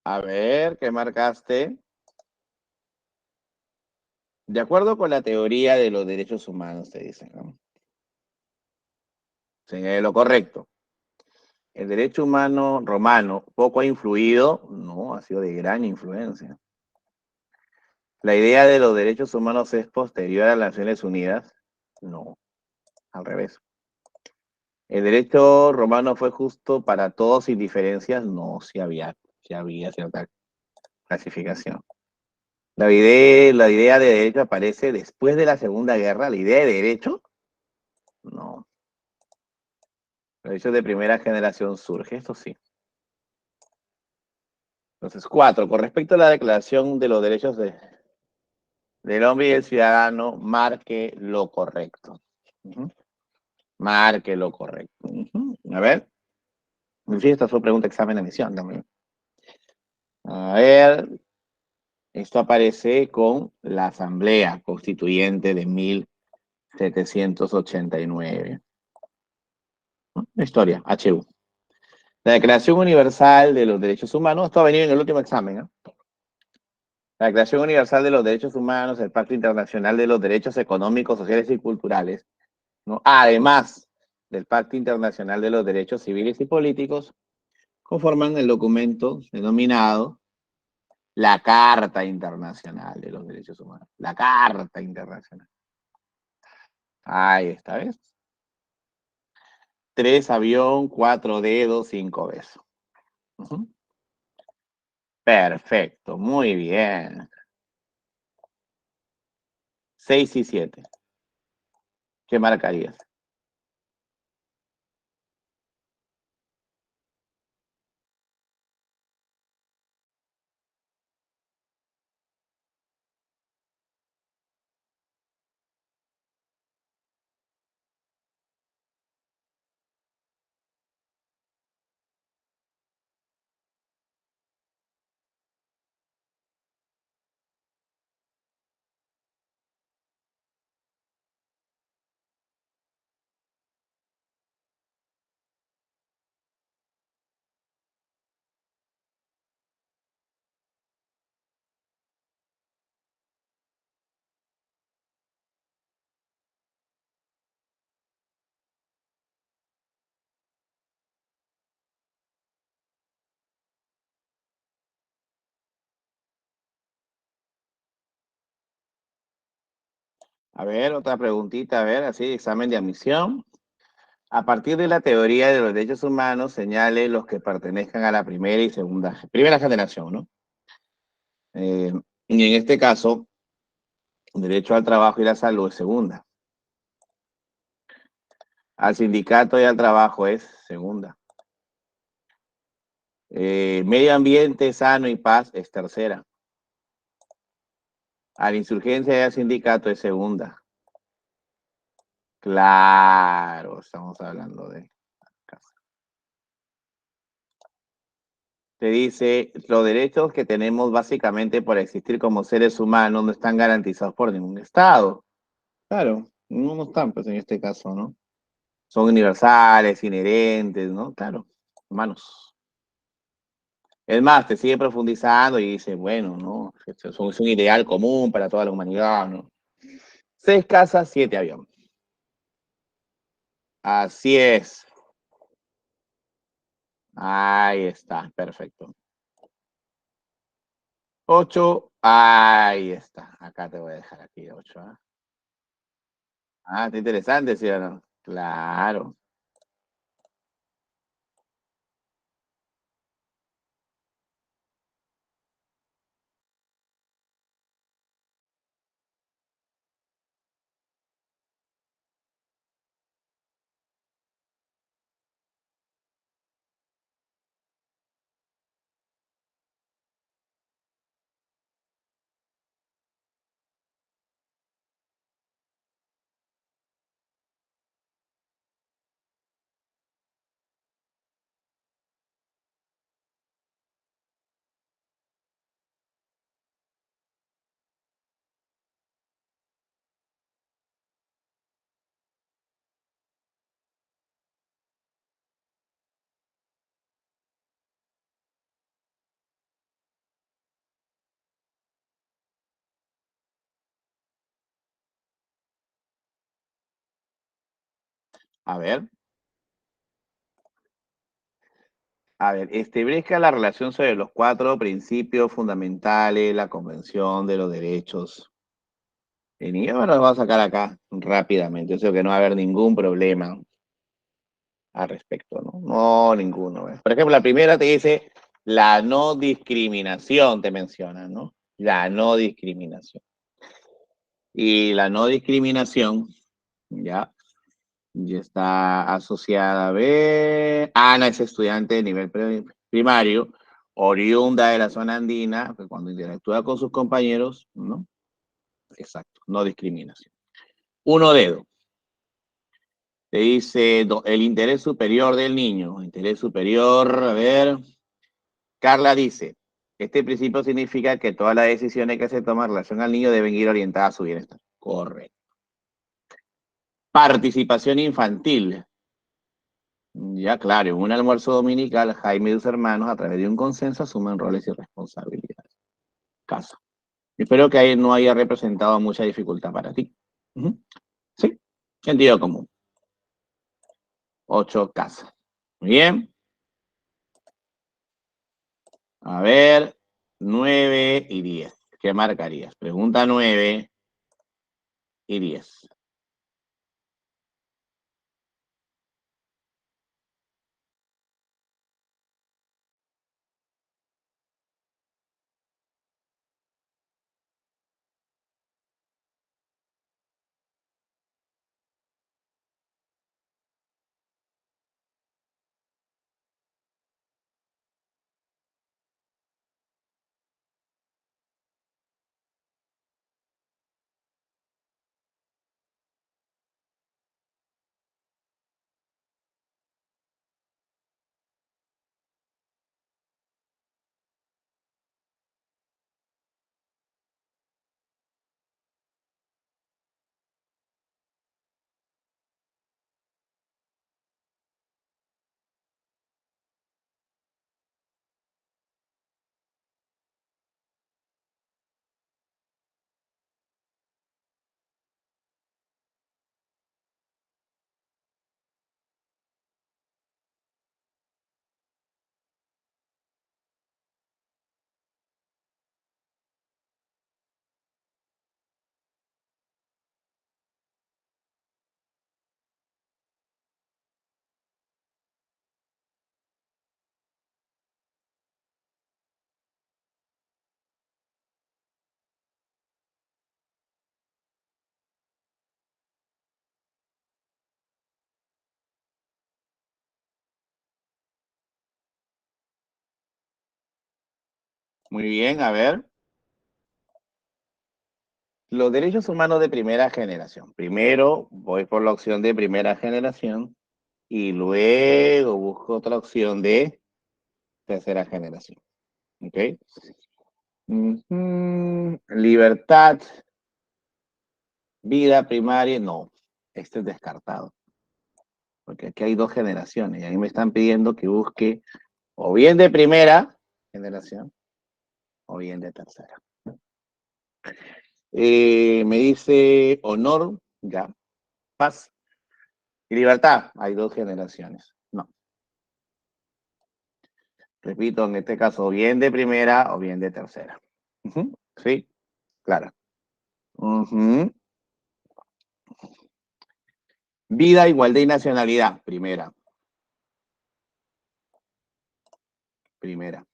A ver, ¿qué marcaste? De acuerdo con la teoría de los derechos humanos, te dicen, ¿no? Señale lo correcto. El derecho humano romano poco ha influido, no, ha sido de gran influencia. La idea de los derechos humanos es posterior a las Naciones Unidas, no, al revés. El derecho romano fue justo para todos sin diferencias, no, sí había cierta clasificación. La idea de derecho aparece después de la Segunda Guerra, la idea de derecho, no. El derecho de primera generación surge, esto sí. Entonces, 4. Con respecto a la Declaración de los Derechos del Hombre y el Ciudadano, marque lo correcto. Marque lo correcto. A ver. Sí, esta fue pregunta examen de admisión también. A ver. Esto aparece con la Asamblea Constituyente de 1789. La historia, HU. La Declaración Universal de los Derechos Humanos, esto ha venido en el último examen, ¿no? La Declaración Universal de los Derechos Humanos, el Pacto Internacional de los Derechos Económicos, Sociales y Culturales, ¿no? Además del Pacto Internacional de los Derechos Civiles y Políticos, conforman el documento denominado la Carta Internacional de los Derechos Humanos. La Carta Internacional. Ahí está, ¿ves? 3 avión, 4 dedos, 5 besos. Perfecto, muy bien. 6 y 7. ¿Qué marcarías? A ver, otra preguntita, a ver, así, examen de admisión. A partir de la teoría de los derechos humanos, señale los que pertenezcan a la primera generación, ¿no? Y en este caso, Derecho al trabajo y la salud es segunda. Al sindicato y al trabajo es segunda. Medio ambiente sano y paz es tercera. A la insurgencia y al sindicato es segunda. Claro, estamos hablando de casa. Te dice, los derechos que tenemos básicamente por existir como seres humanos no están garantizados por ningún Estado. Claro, no están, pues en este caso, ¿no? Son universales, inherentes, ¿no? Claro, humanos. Es más, te sigue profundizando y dice, bueno, ¿no? Es un ideal común para toda la humanidad, ¿no? 6 casas, 7 aviones. Así es. Ahí está, perfecto. 8, ahí está. Acá te voy a dejar aquí 8. ¿Ah? Está interesante, ¿sí o no? Claro. A ver. A ver, establezca la relación sobre los 4 principios fundamentales, la Convención de los Derechos. Y yo me lo voy a sacar acá rápidamente. Yo sé que no va a haber ningún problema al respecto, ¿no? No, ninguno. ¿Eh? Por ejemplo, la primera te dice la no discriminación, te menciona, ¿no? La no discriminación. Y la no discriminación, ya, ya está asociada a ver. Ana es estudiante de nivel primario, oriunda de la zona andina, que cuando interactúa con sus compañeros, ¿no? Exacto, no discriminación. Uno dedo. Te dice el interés superior del niño. Interés superior, a ver. Carla dice, este principio significa que todas las decisiones que se toman en relación al niño deben ir orientadas a su bienestar. Correcto. Participación infantil. Ya, claro, en un almuerzo dominical, Jaime y sus hermanos, a través de un consenso, asumen roles y responsabilidades. Caso. Espero que ahí no haya representado mucha dificultad para ti. Ujú. Sí, sentido común. 8 casas. Muy bien. A ver, 9 y 10. ¿Qué marcarías? Pregunta 9 y 10. Muy bien, a ver. Los derechos humanos de primera generación. Primero voy por la opción de primera generación y luego busco otra opción de tercera generación. ¿Ok? Libertad, vida primaria, no. Este es descartado. Porque aquí hay dos generaciones y ahí me están pidiendo que busque o bien de primera generación o bien de tercera. Me dice honor, ya. Paz y libertad. Hay dos generaciones. No. Repito, en este caso, bien de primera o bien de tercera. Sí, claro. Vida, igualdad y nacionalidad. Primera. Primera.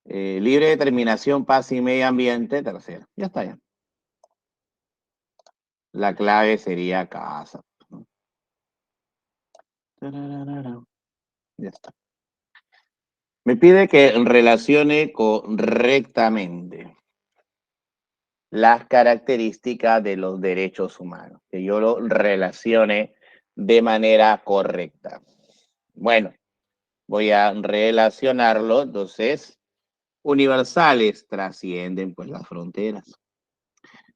Libre determinación, paz y medio ambiente. Tercera. Ya está ya. La clave sería casa. Ya está. Me pide que relacione correctamente las características de los derechos humanos, que yo lo relacione de manera correcta. Bueno, voy a relacionarlo, entonces, universales trascienden pues las fronteras.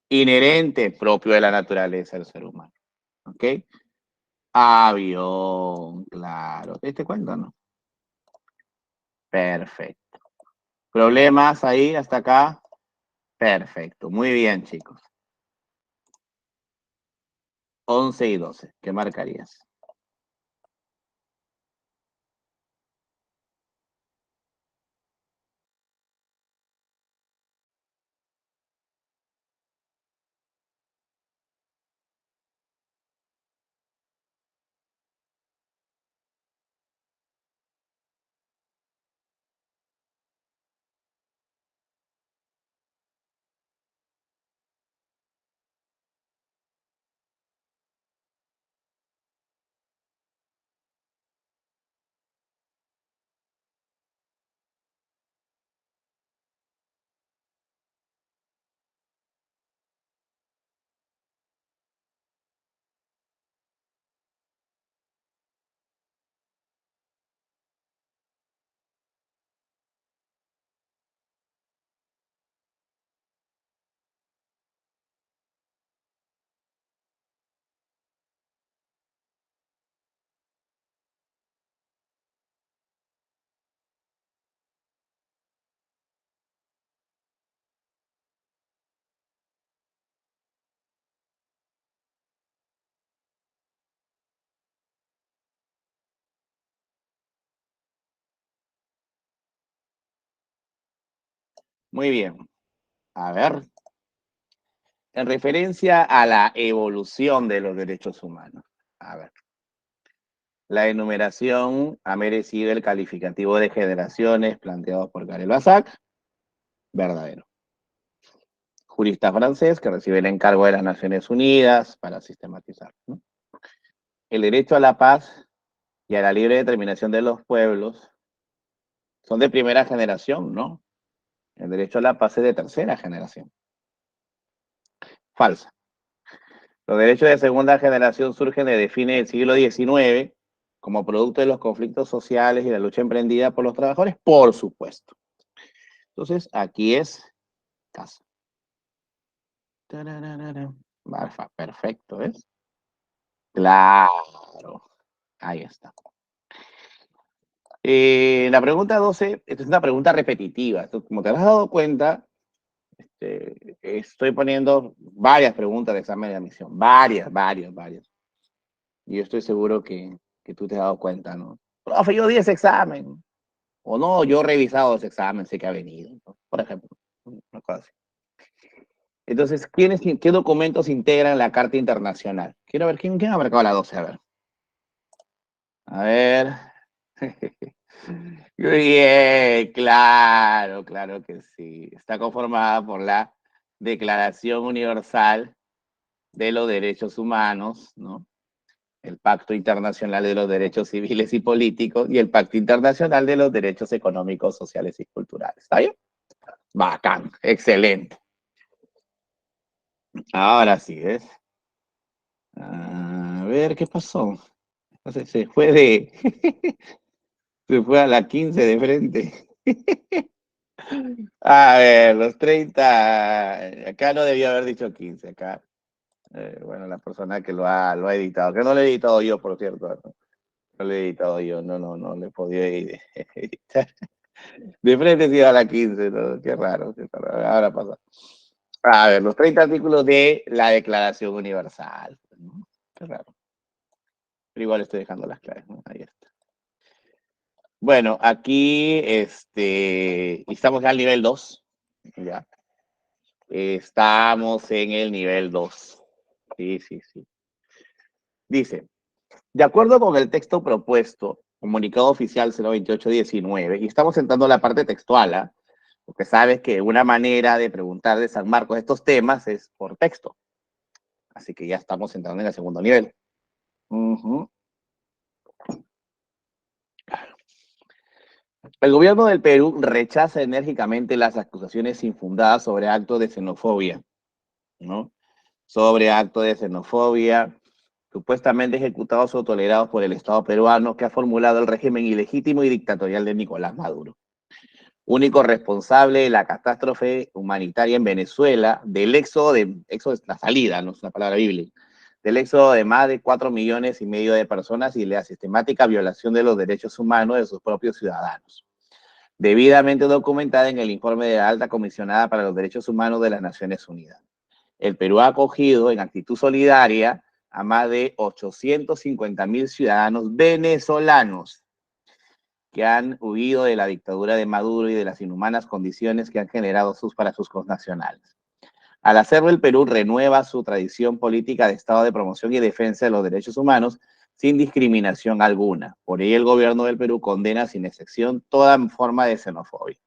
Inherente, propio de la naturaleza del ser humano. ¿Ok? Avión, claro. ¿Este cuento no? Perfecto. ¿Problemas ahí hasta acá? Perfecto. Muy bien, chicos. 11 y 12. ¿Qué marcarías? Muy bien. A ver. En referencia a la evolución de los derechos humanos. A ver. La enumeración ha merecido el calificativo de generaciones planteado por Karel Basak. Verdadero. Jurista francés que recibe el encargo de las Naciones Unidas para sistematizar, ¿no? El derecho a la paz y a la libre determinación de los pueblos son de primera generación, ¿no? El derecho a la paz es de tercera generación. Falsa. Los derechos de segunda generación surgen desde fines del siglo XIX como producto de los conflictos sociales y la lucha emprendida por los trabajadores, por supuesto. Entonces, aquí es casa. Perfecto, ¿ves? Claro. Ahí está. La pregunta 12, esta es una pregunta repetitiva. Entonces, como te has dado cuenta, estoy poniendo varias preguntas de examen de admisión. Varias. Y yo estoy seguro que tú te has dado cuenta, ¿no? Profe, yo di ese examen. O no, yo he revisado ese examen, sé que ha venido, ¿no? Por ejemplo. Una cosa así. Entonces, ¿qué documentos integran la Carta Internacional? Quiero ver, ¿quién ha marcado la 12? A ver. A ver. Muy bien, claro que sí. Está conformada por la Declaración Universal de los Derechos Humanos, ¿no? el Pacto Internacional de los Derechos Civiles y Políticos y el Pacto Internacional de los Derechos Económicos, Sociales y Culturales. ¿Está bien? Bacán, excelente. Ahora sí, ¿ves? A ver, ¿qué pasó? Entonces se fue se fue a la 15 de frente. A ver, los 30, acá no debía haber dicho 15, acá. Bueno, la persona que lo ha editado, que no lo he editado yo, por cierto, no lo he editado yo, no le podía editar. De frente se iba a la 15, ¿no? Qué raro, ahora pasa. A ver, los 30 artículos de la Declaración Universal, ¿no? Qué raro. Pero igual estoy dejando las claves, ¿no? Ahí está. Bueno, aquí estamos ya al nivel 2, ya. Estamos en el nivel 2. Sí, sí, sí. Dice, de acuerdo con el texto propuesto, comunicado oficial 02819, y estamos entrando a la parte textual, ¿ah? Porque sabes que una manera de preguntar de San Marcos estos temas es por texto. Así que ya estamos entrando en el segundo nivel. El gobierno del Perú rechaza enérgicamente las acusaciones infundadas sobre actos de xenofobia, ¿no? Sobre actos de xenofobia supuestamente ejecutados o tolerados por el Estado peruano que ha formulado el régimen ilegítimo y dictatorial de Nicolás Maduro, único responsable de la catástrofe humanitaria en Venezuela, éxodo es la salida, no es una palabra bíblica, del éxodo de más de 4,5 millones de personas y la sistemática violación de los derechos humanos de sus propios ciudadanos, debidamente documentada en el informe de la Alta Comisionada para los Derechos Humanos de las Naciones Unidas. El Perú ha acogido en actitud solidaria a más de 850,000 ciudadanos venezolanos que han huido de la dictadura de Maduro y de las inhumanas condiciones que han generado para sus connacionales. Al hacerlo, el Perú renueva su tradición política de Estado de promoción y defensa de los derechos humanos sin discriminación alguna. Por ello, el gobierno del Perú condena sin excepción toda forma de xenofobia.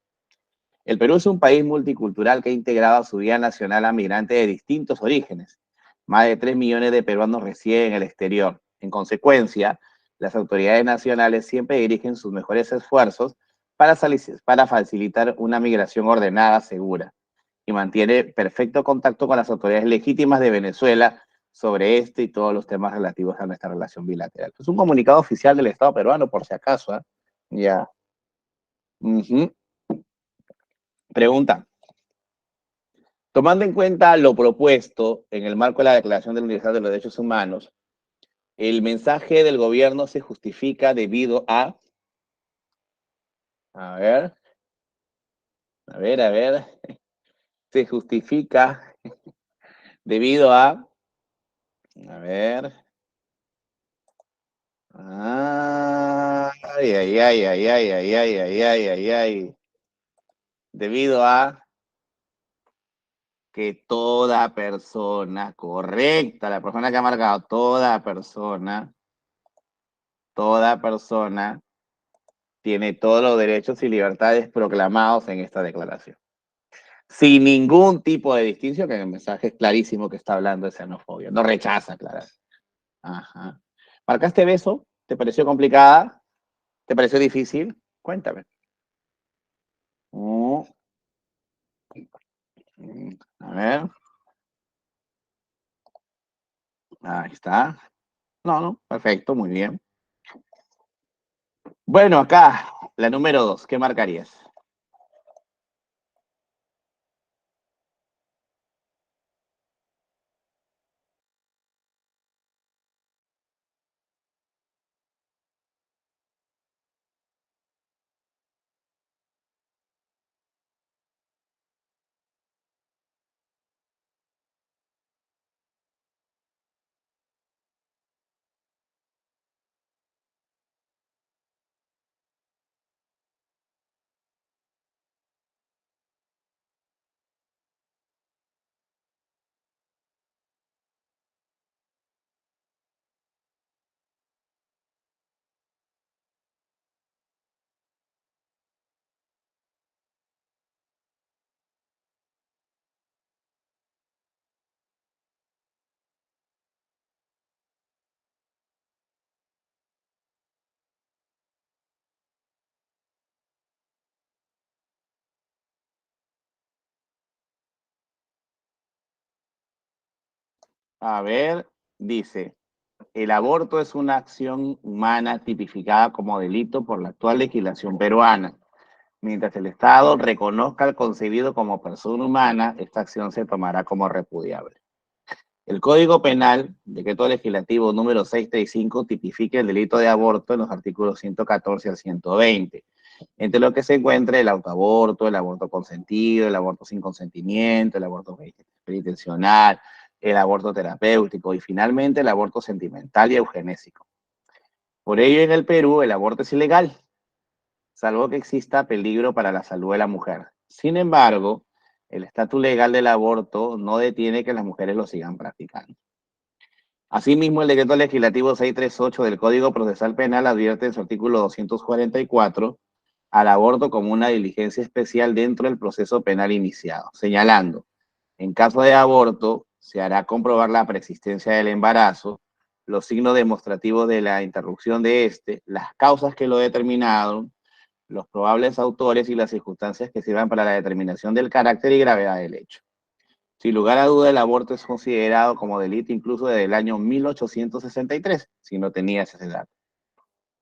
El Perú es un país multicultural que ha integrado a su vida nacional a migrantes de distintos orígenes. Más de 3 millones de peruanos residen en el exterior. En consecuencia, las autoridades nacionales siempre dirigen sus mejores esfuerzos para facilitar una migración ordenada, segura, y mantiene perfecto contacto con las autoridades legítimas de Venezuela sobre este y todos los temas relativos a nuestra relación bilateral. Es un comunicado oficial del Estado peruano, por si acaso, ¿eh? Ya. Pregunta. Tomando en cuenta lo propuesto en el marco de la Declaración de la Universidad de los Derechos Humanos, el mensaje del gobierno se justifica debido a ver, a ver, se justifica debido a ver, ay, ay, ay, ay, ay, ay, ay, ay, ay, ay, ay, debido a que toda persona, correcta, la persona que ha marcado, toda persona tiene todos los derechos y libertades proclamados en esta declaración. Sin ningún tipo de distinción, que en el mensaje es clarísimo que está hablando de xenofobia. No rechaza, claro. Ajá. ¿Marcaste beso? ¿Te pareció complicada? ¿Te pareció difícil? Cuéntame. Mm, a ver. Ahí está. No, perfecto, muy bien. Bueno, acá, la número 2, ¿qué marcarías? A ver, dice, el aborto es una acción humana tipificada como delito por la actual legislación peruana. Mientras el Estado reconozca al concebido como persona humana, esta acción se tomará como repudiable. El Código Penal, decreto legislativo número 635, tipifica el delito de aborto en los artículos 114 al 120, entre lo que se encuentra el autoaborto, el aborto consentido, el aborto sin consentimiento, el aborto penitencial, el aborto terapéutico y finalmente el aborto sentimental y eugenésico. Por ello, en el Perú, el aborto es ilegal, salvo que exista peligro para la salud de la mujer. Sin embargo, el estatus legal del aborto no detiene que las mujeres lo sigan practicando. Asimismo, el decreto legislativo 638 del Código Procesal Penal advierte en su artículo 244 al aborto como una diligencia especial dentro del proceso penal iniciado, señalando, en caso de aborto, se hará comprobar la persistencia del embarazo, los signos demostrativos de la interrupción de este, las causas que lo determinaron, los probables autores y las circunstancias que sirvan para la determinación del carácter y gravedad del hecho. Sin lugar a duda, el aborto es considerado como delito incluso desde el año 1863, si no tenías ese dato.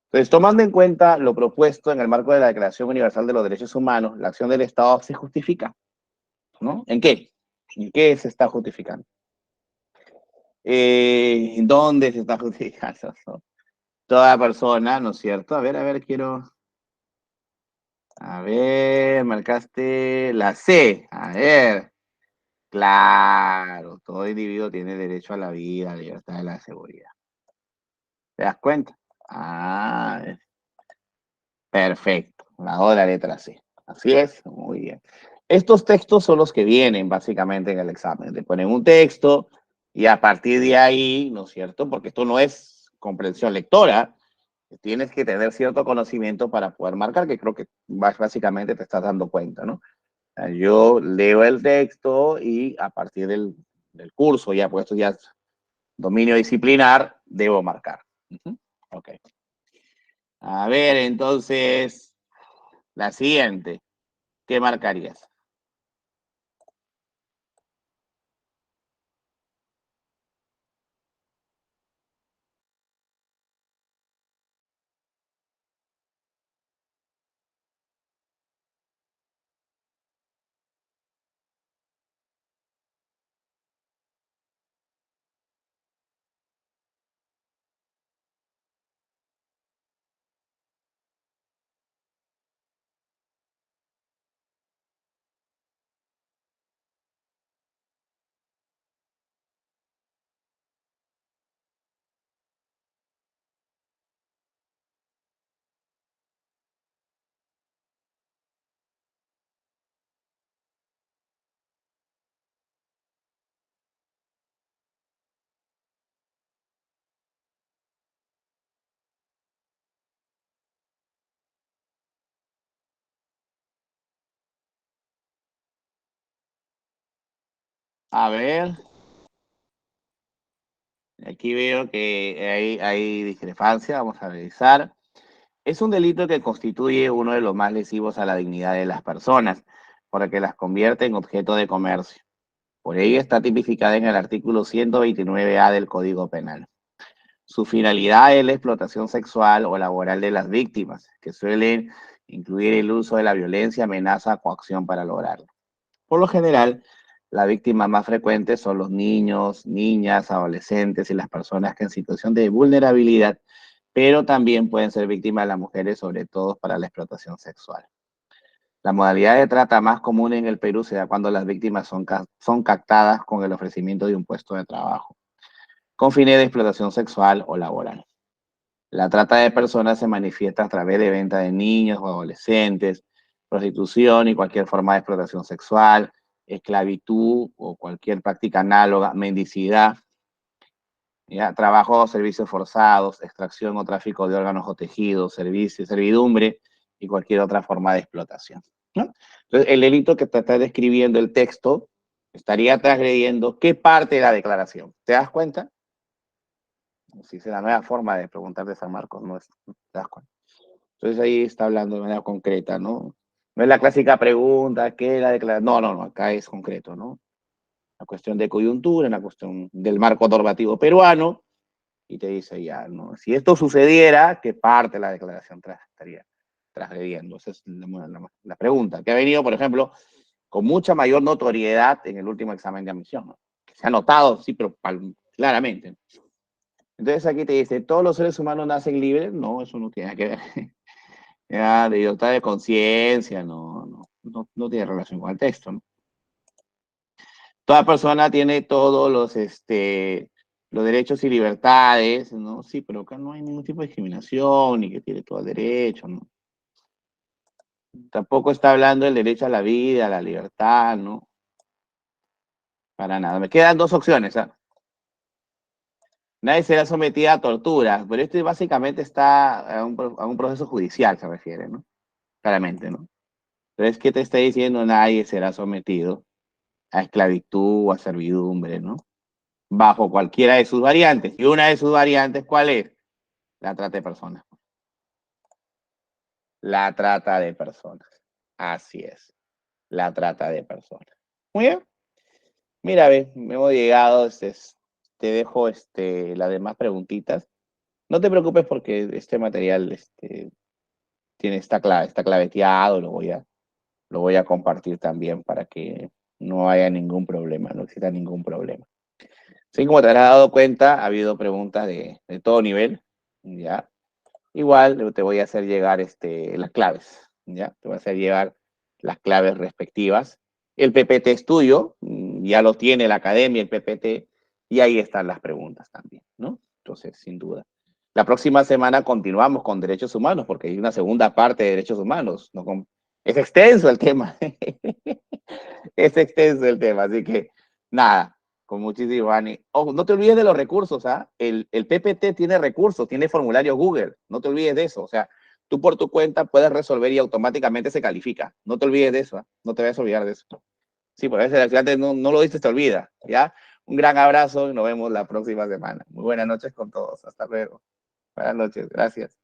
Entonces, tomando en cuenta lo propuesto en el marco de la Declaración Universal de los Derechos Humanos, la acción del Estado se justifica, ¿no? ¿En qué? ¿En qué se está justificando? ¿Dónde se está justificando? ¿No? Toda persona, ¿no es cierto? A ver, quiero... A ver, marcaste la C. A ver. Claro, todo individuo tiene derecho a la vida, a la libertad y a la seguridad. ¿Te das cuenta? Ah, perfecto. La O de la letra C. Así es, muy bien. Estos textos son los que vienen básicamente en el examen. Te ponen un texto y a partir de ahí, ¿no es cierto? Porque esto no es comprensión lectora, tienes que tener cierto conocimiento para poder marcar, que creo que básicamente te estás dando cuenta, ¿no? Yo leo el texto y a partir del curso, ya puesto ya dominio disciplinar, debo marcar. Ok. A ver, entonces, la siguiente, ¿qué marcarías? A ver, aquí veo que hay discrepancia, vamos a revisar. Es un delito que constituye uno de los más lesivos a la dignidad de las personas, porque las convierte en objeto de comercio. Por ello está tipificada en el artículo 129A del Código Penal. Su finalidad es la explotación sexual o laboral de las víctimas, que suelen incluir el uso de la violencia, amenaza, coacción para lograrlo. Por lo general, las víctimas más frecuentes son los niños, niñas, adolescentes y las personas que en situación de vulnerabilidad, pero también pueden ser víctimas las mujeres, sobre todo para la explotación sexual. La modalidad de trata más común en el Perú se da cuando las víctimas son captadas con el ofrecimiento de un puesto de trabajo, con fines de explotación sexual o laboral. La trata de personas se manifiesta a través de venta de niños o adolescentes, prostitución y cualquier forma de explotación sexual, esclavitud o cualquier práctica análoga, mendicidad, ¿ya? Trabajo o servicios forzados, extracción o tráfico de órganos o tejidos, servicio, servidumbre y cualquier otra forma de explotación, ¿no? Entonces, el delito que te está describiendo el texto estaría transgrediendo qué parte de la declaración. ¿Te das cuenta? Si es la nueva forma de preguntar de San Marcos, ¿no? ¿Te das cuenta? Entonces ahí está hablando de manera concreta, ¿no? No es la clásica pregunta, ¿qué es la declaración? No, acá es concreto, ¿no? una cuestión de coyuntura, una cuestión del marco normativo peruano, y te dice ya, ¿no? Si esto sucediera, ¿qué parte de la declaración estaría transgrediendo? Esa es la pregunta, que ha venido, por ejemplo, con mucha mayor notoriedad en el último examen de admisión, ¿no? Que se ha notado, sí, pero claramente. Entonces aquí te dice, ¿todos los seres humanos nacen libres? No, eso no tiene que ver. Ya, de libertad de conciencia, no tiene relación con el texto, ¿no? Toda persona tiene todos los derechos y libertades, ¿no? Sí, pero acá no hay ningún tipo de discriminación, ni que tiene todo el derecho, ¿no? Tampoco está hablando del derecho a la vida, a la libertad, ¿no? Para nada. Me quedan dos opciones, ¿ah? Nadie será sometido a torturas, pero esto básicamente está a un proceso judicial, se refiere, ¿no? Claramente, ¿no? Entonces, ¿qué te está diciendo? Nadie será sometido a esclavitud o a servidumbre, ¿no? Bajo cualquiera de sus variantes. Y una de sus variantes, ¿cuál es? La trata de personas. La trata de personas. Así es. La trata de personas. Muy bien. Mira, ve, hemos llegado, te dejo las demás preguntitas. No te preocupes porque este material está claveteado, lo voy a compartir también para que no haya ningún problema, no exista ningún problema. Así como te habrás dado cuenta, ha habido preguntas de todo nivel, ¿ya? Igual te voy a hacer llegar las claves, ¿ya? Te voy a hacer llegar las claves respectivas. El PPT es tuyo, ya lo tiene la academia, el PPT, y ahí están las preguntas también, ¿no? Entonces, sin duda. La próxima semana continuamos con derechos humanos, porque hay una segunda parte de derechos humanos. ¿No? Es extenso el tema. Es extenso el tema, así que nada, con muchísimo ánimo. Oh, no te olvides de los recursos, ¿ah? El PPT tiene recursos, tiene formulario Google, no te olvides de eso. O sea, tú por tu cuenta puedes resolver y automáticamente se califica. No te olvides de eso, ¿ah? No te vayas a olvidar de eso. Sí, porque a veces el estudiante no lo dices, te olvida, ¿ya? Un gran abrazo y nos vemos la próxima semana. Muy buenas noches con todos. Hasta luego. Buenas noches. Gracias.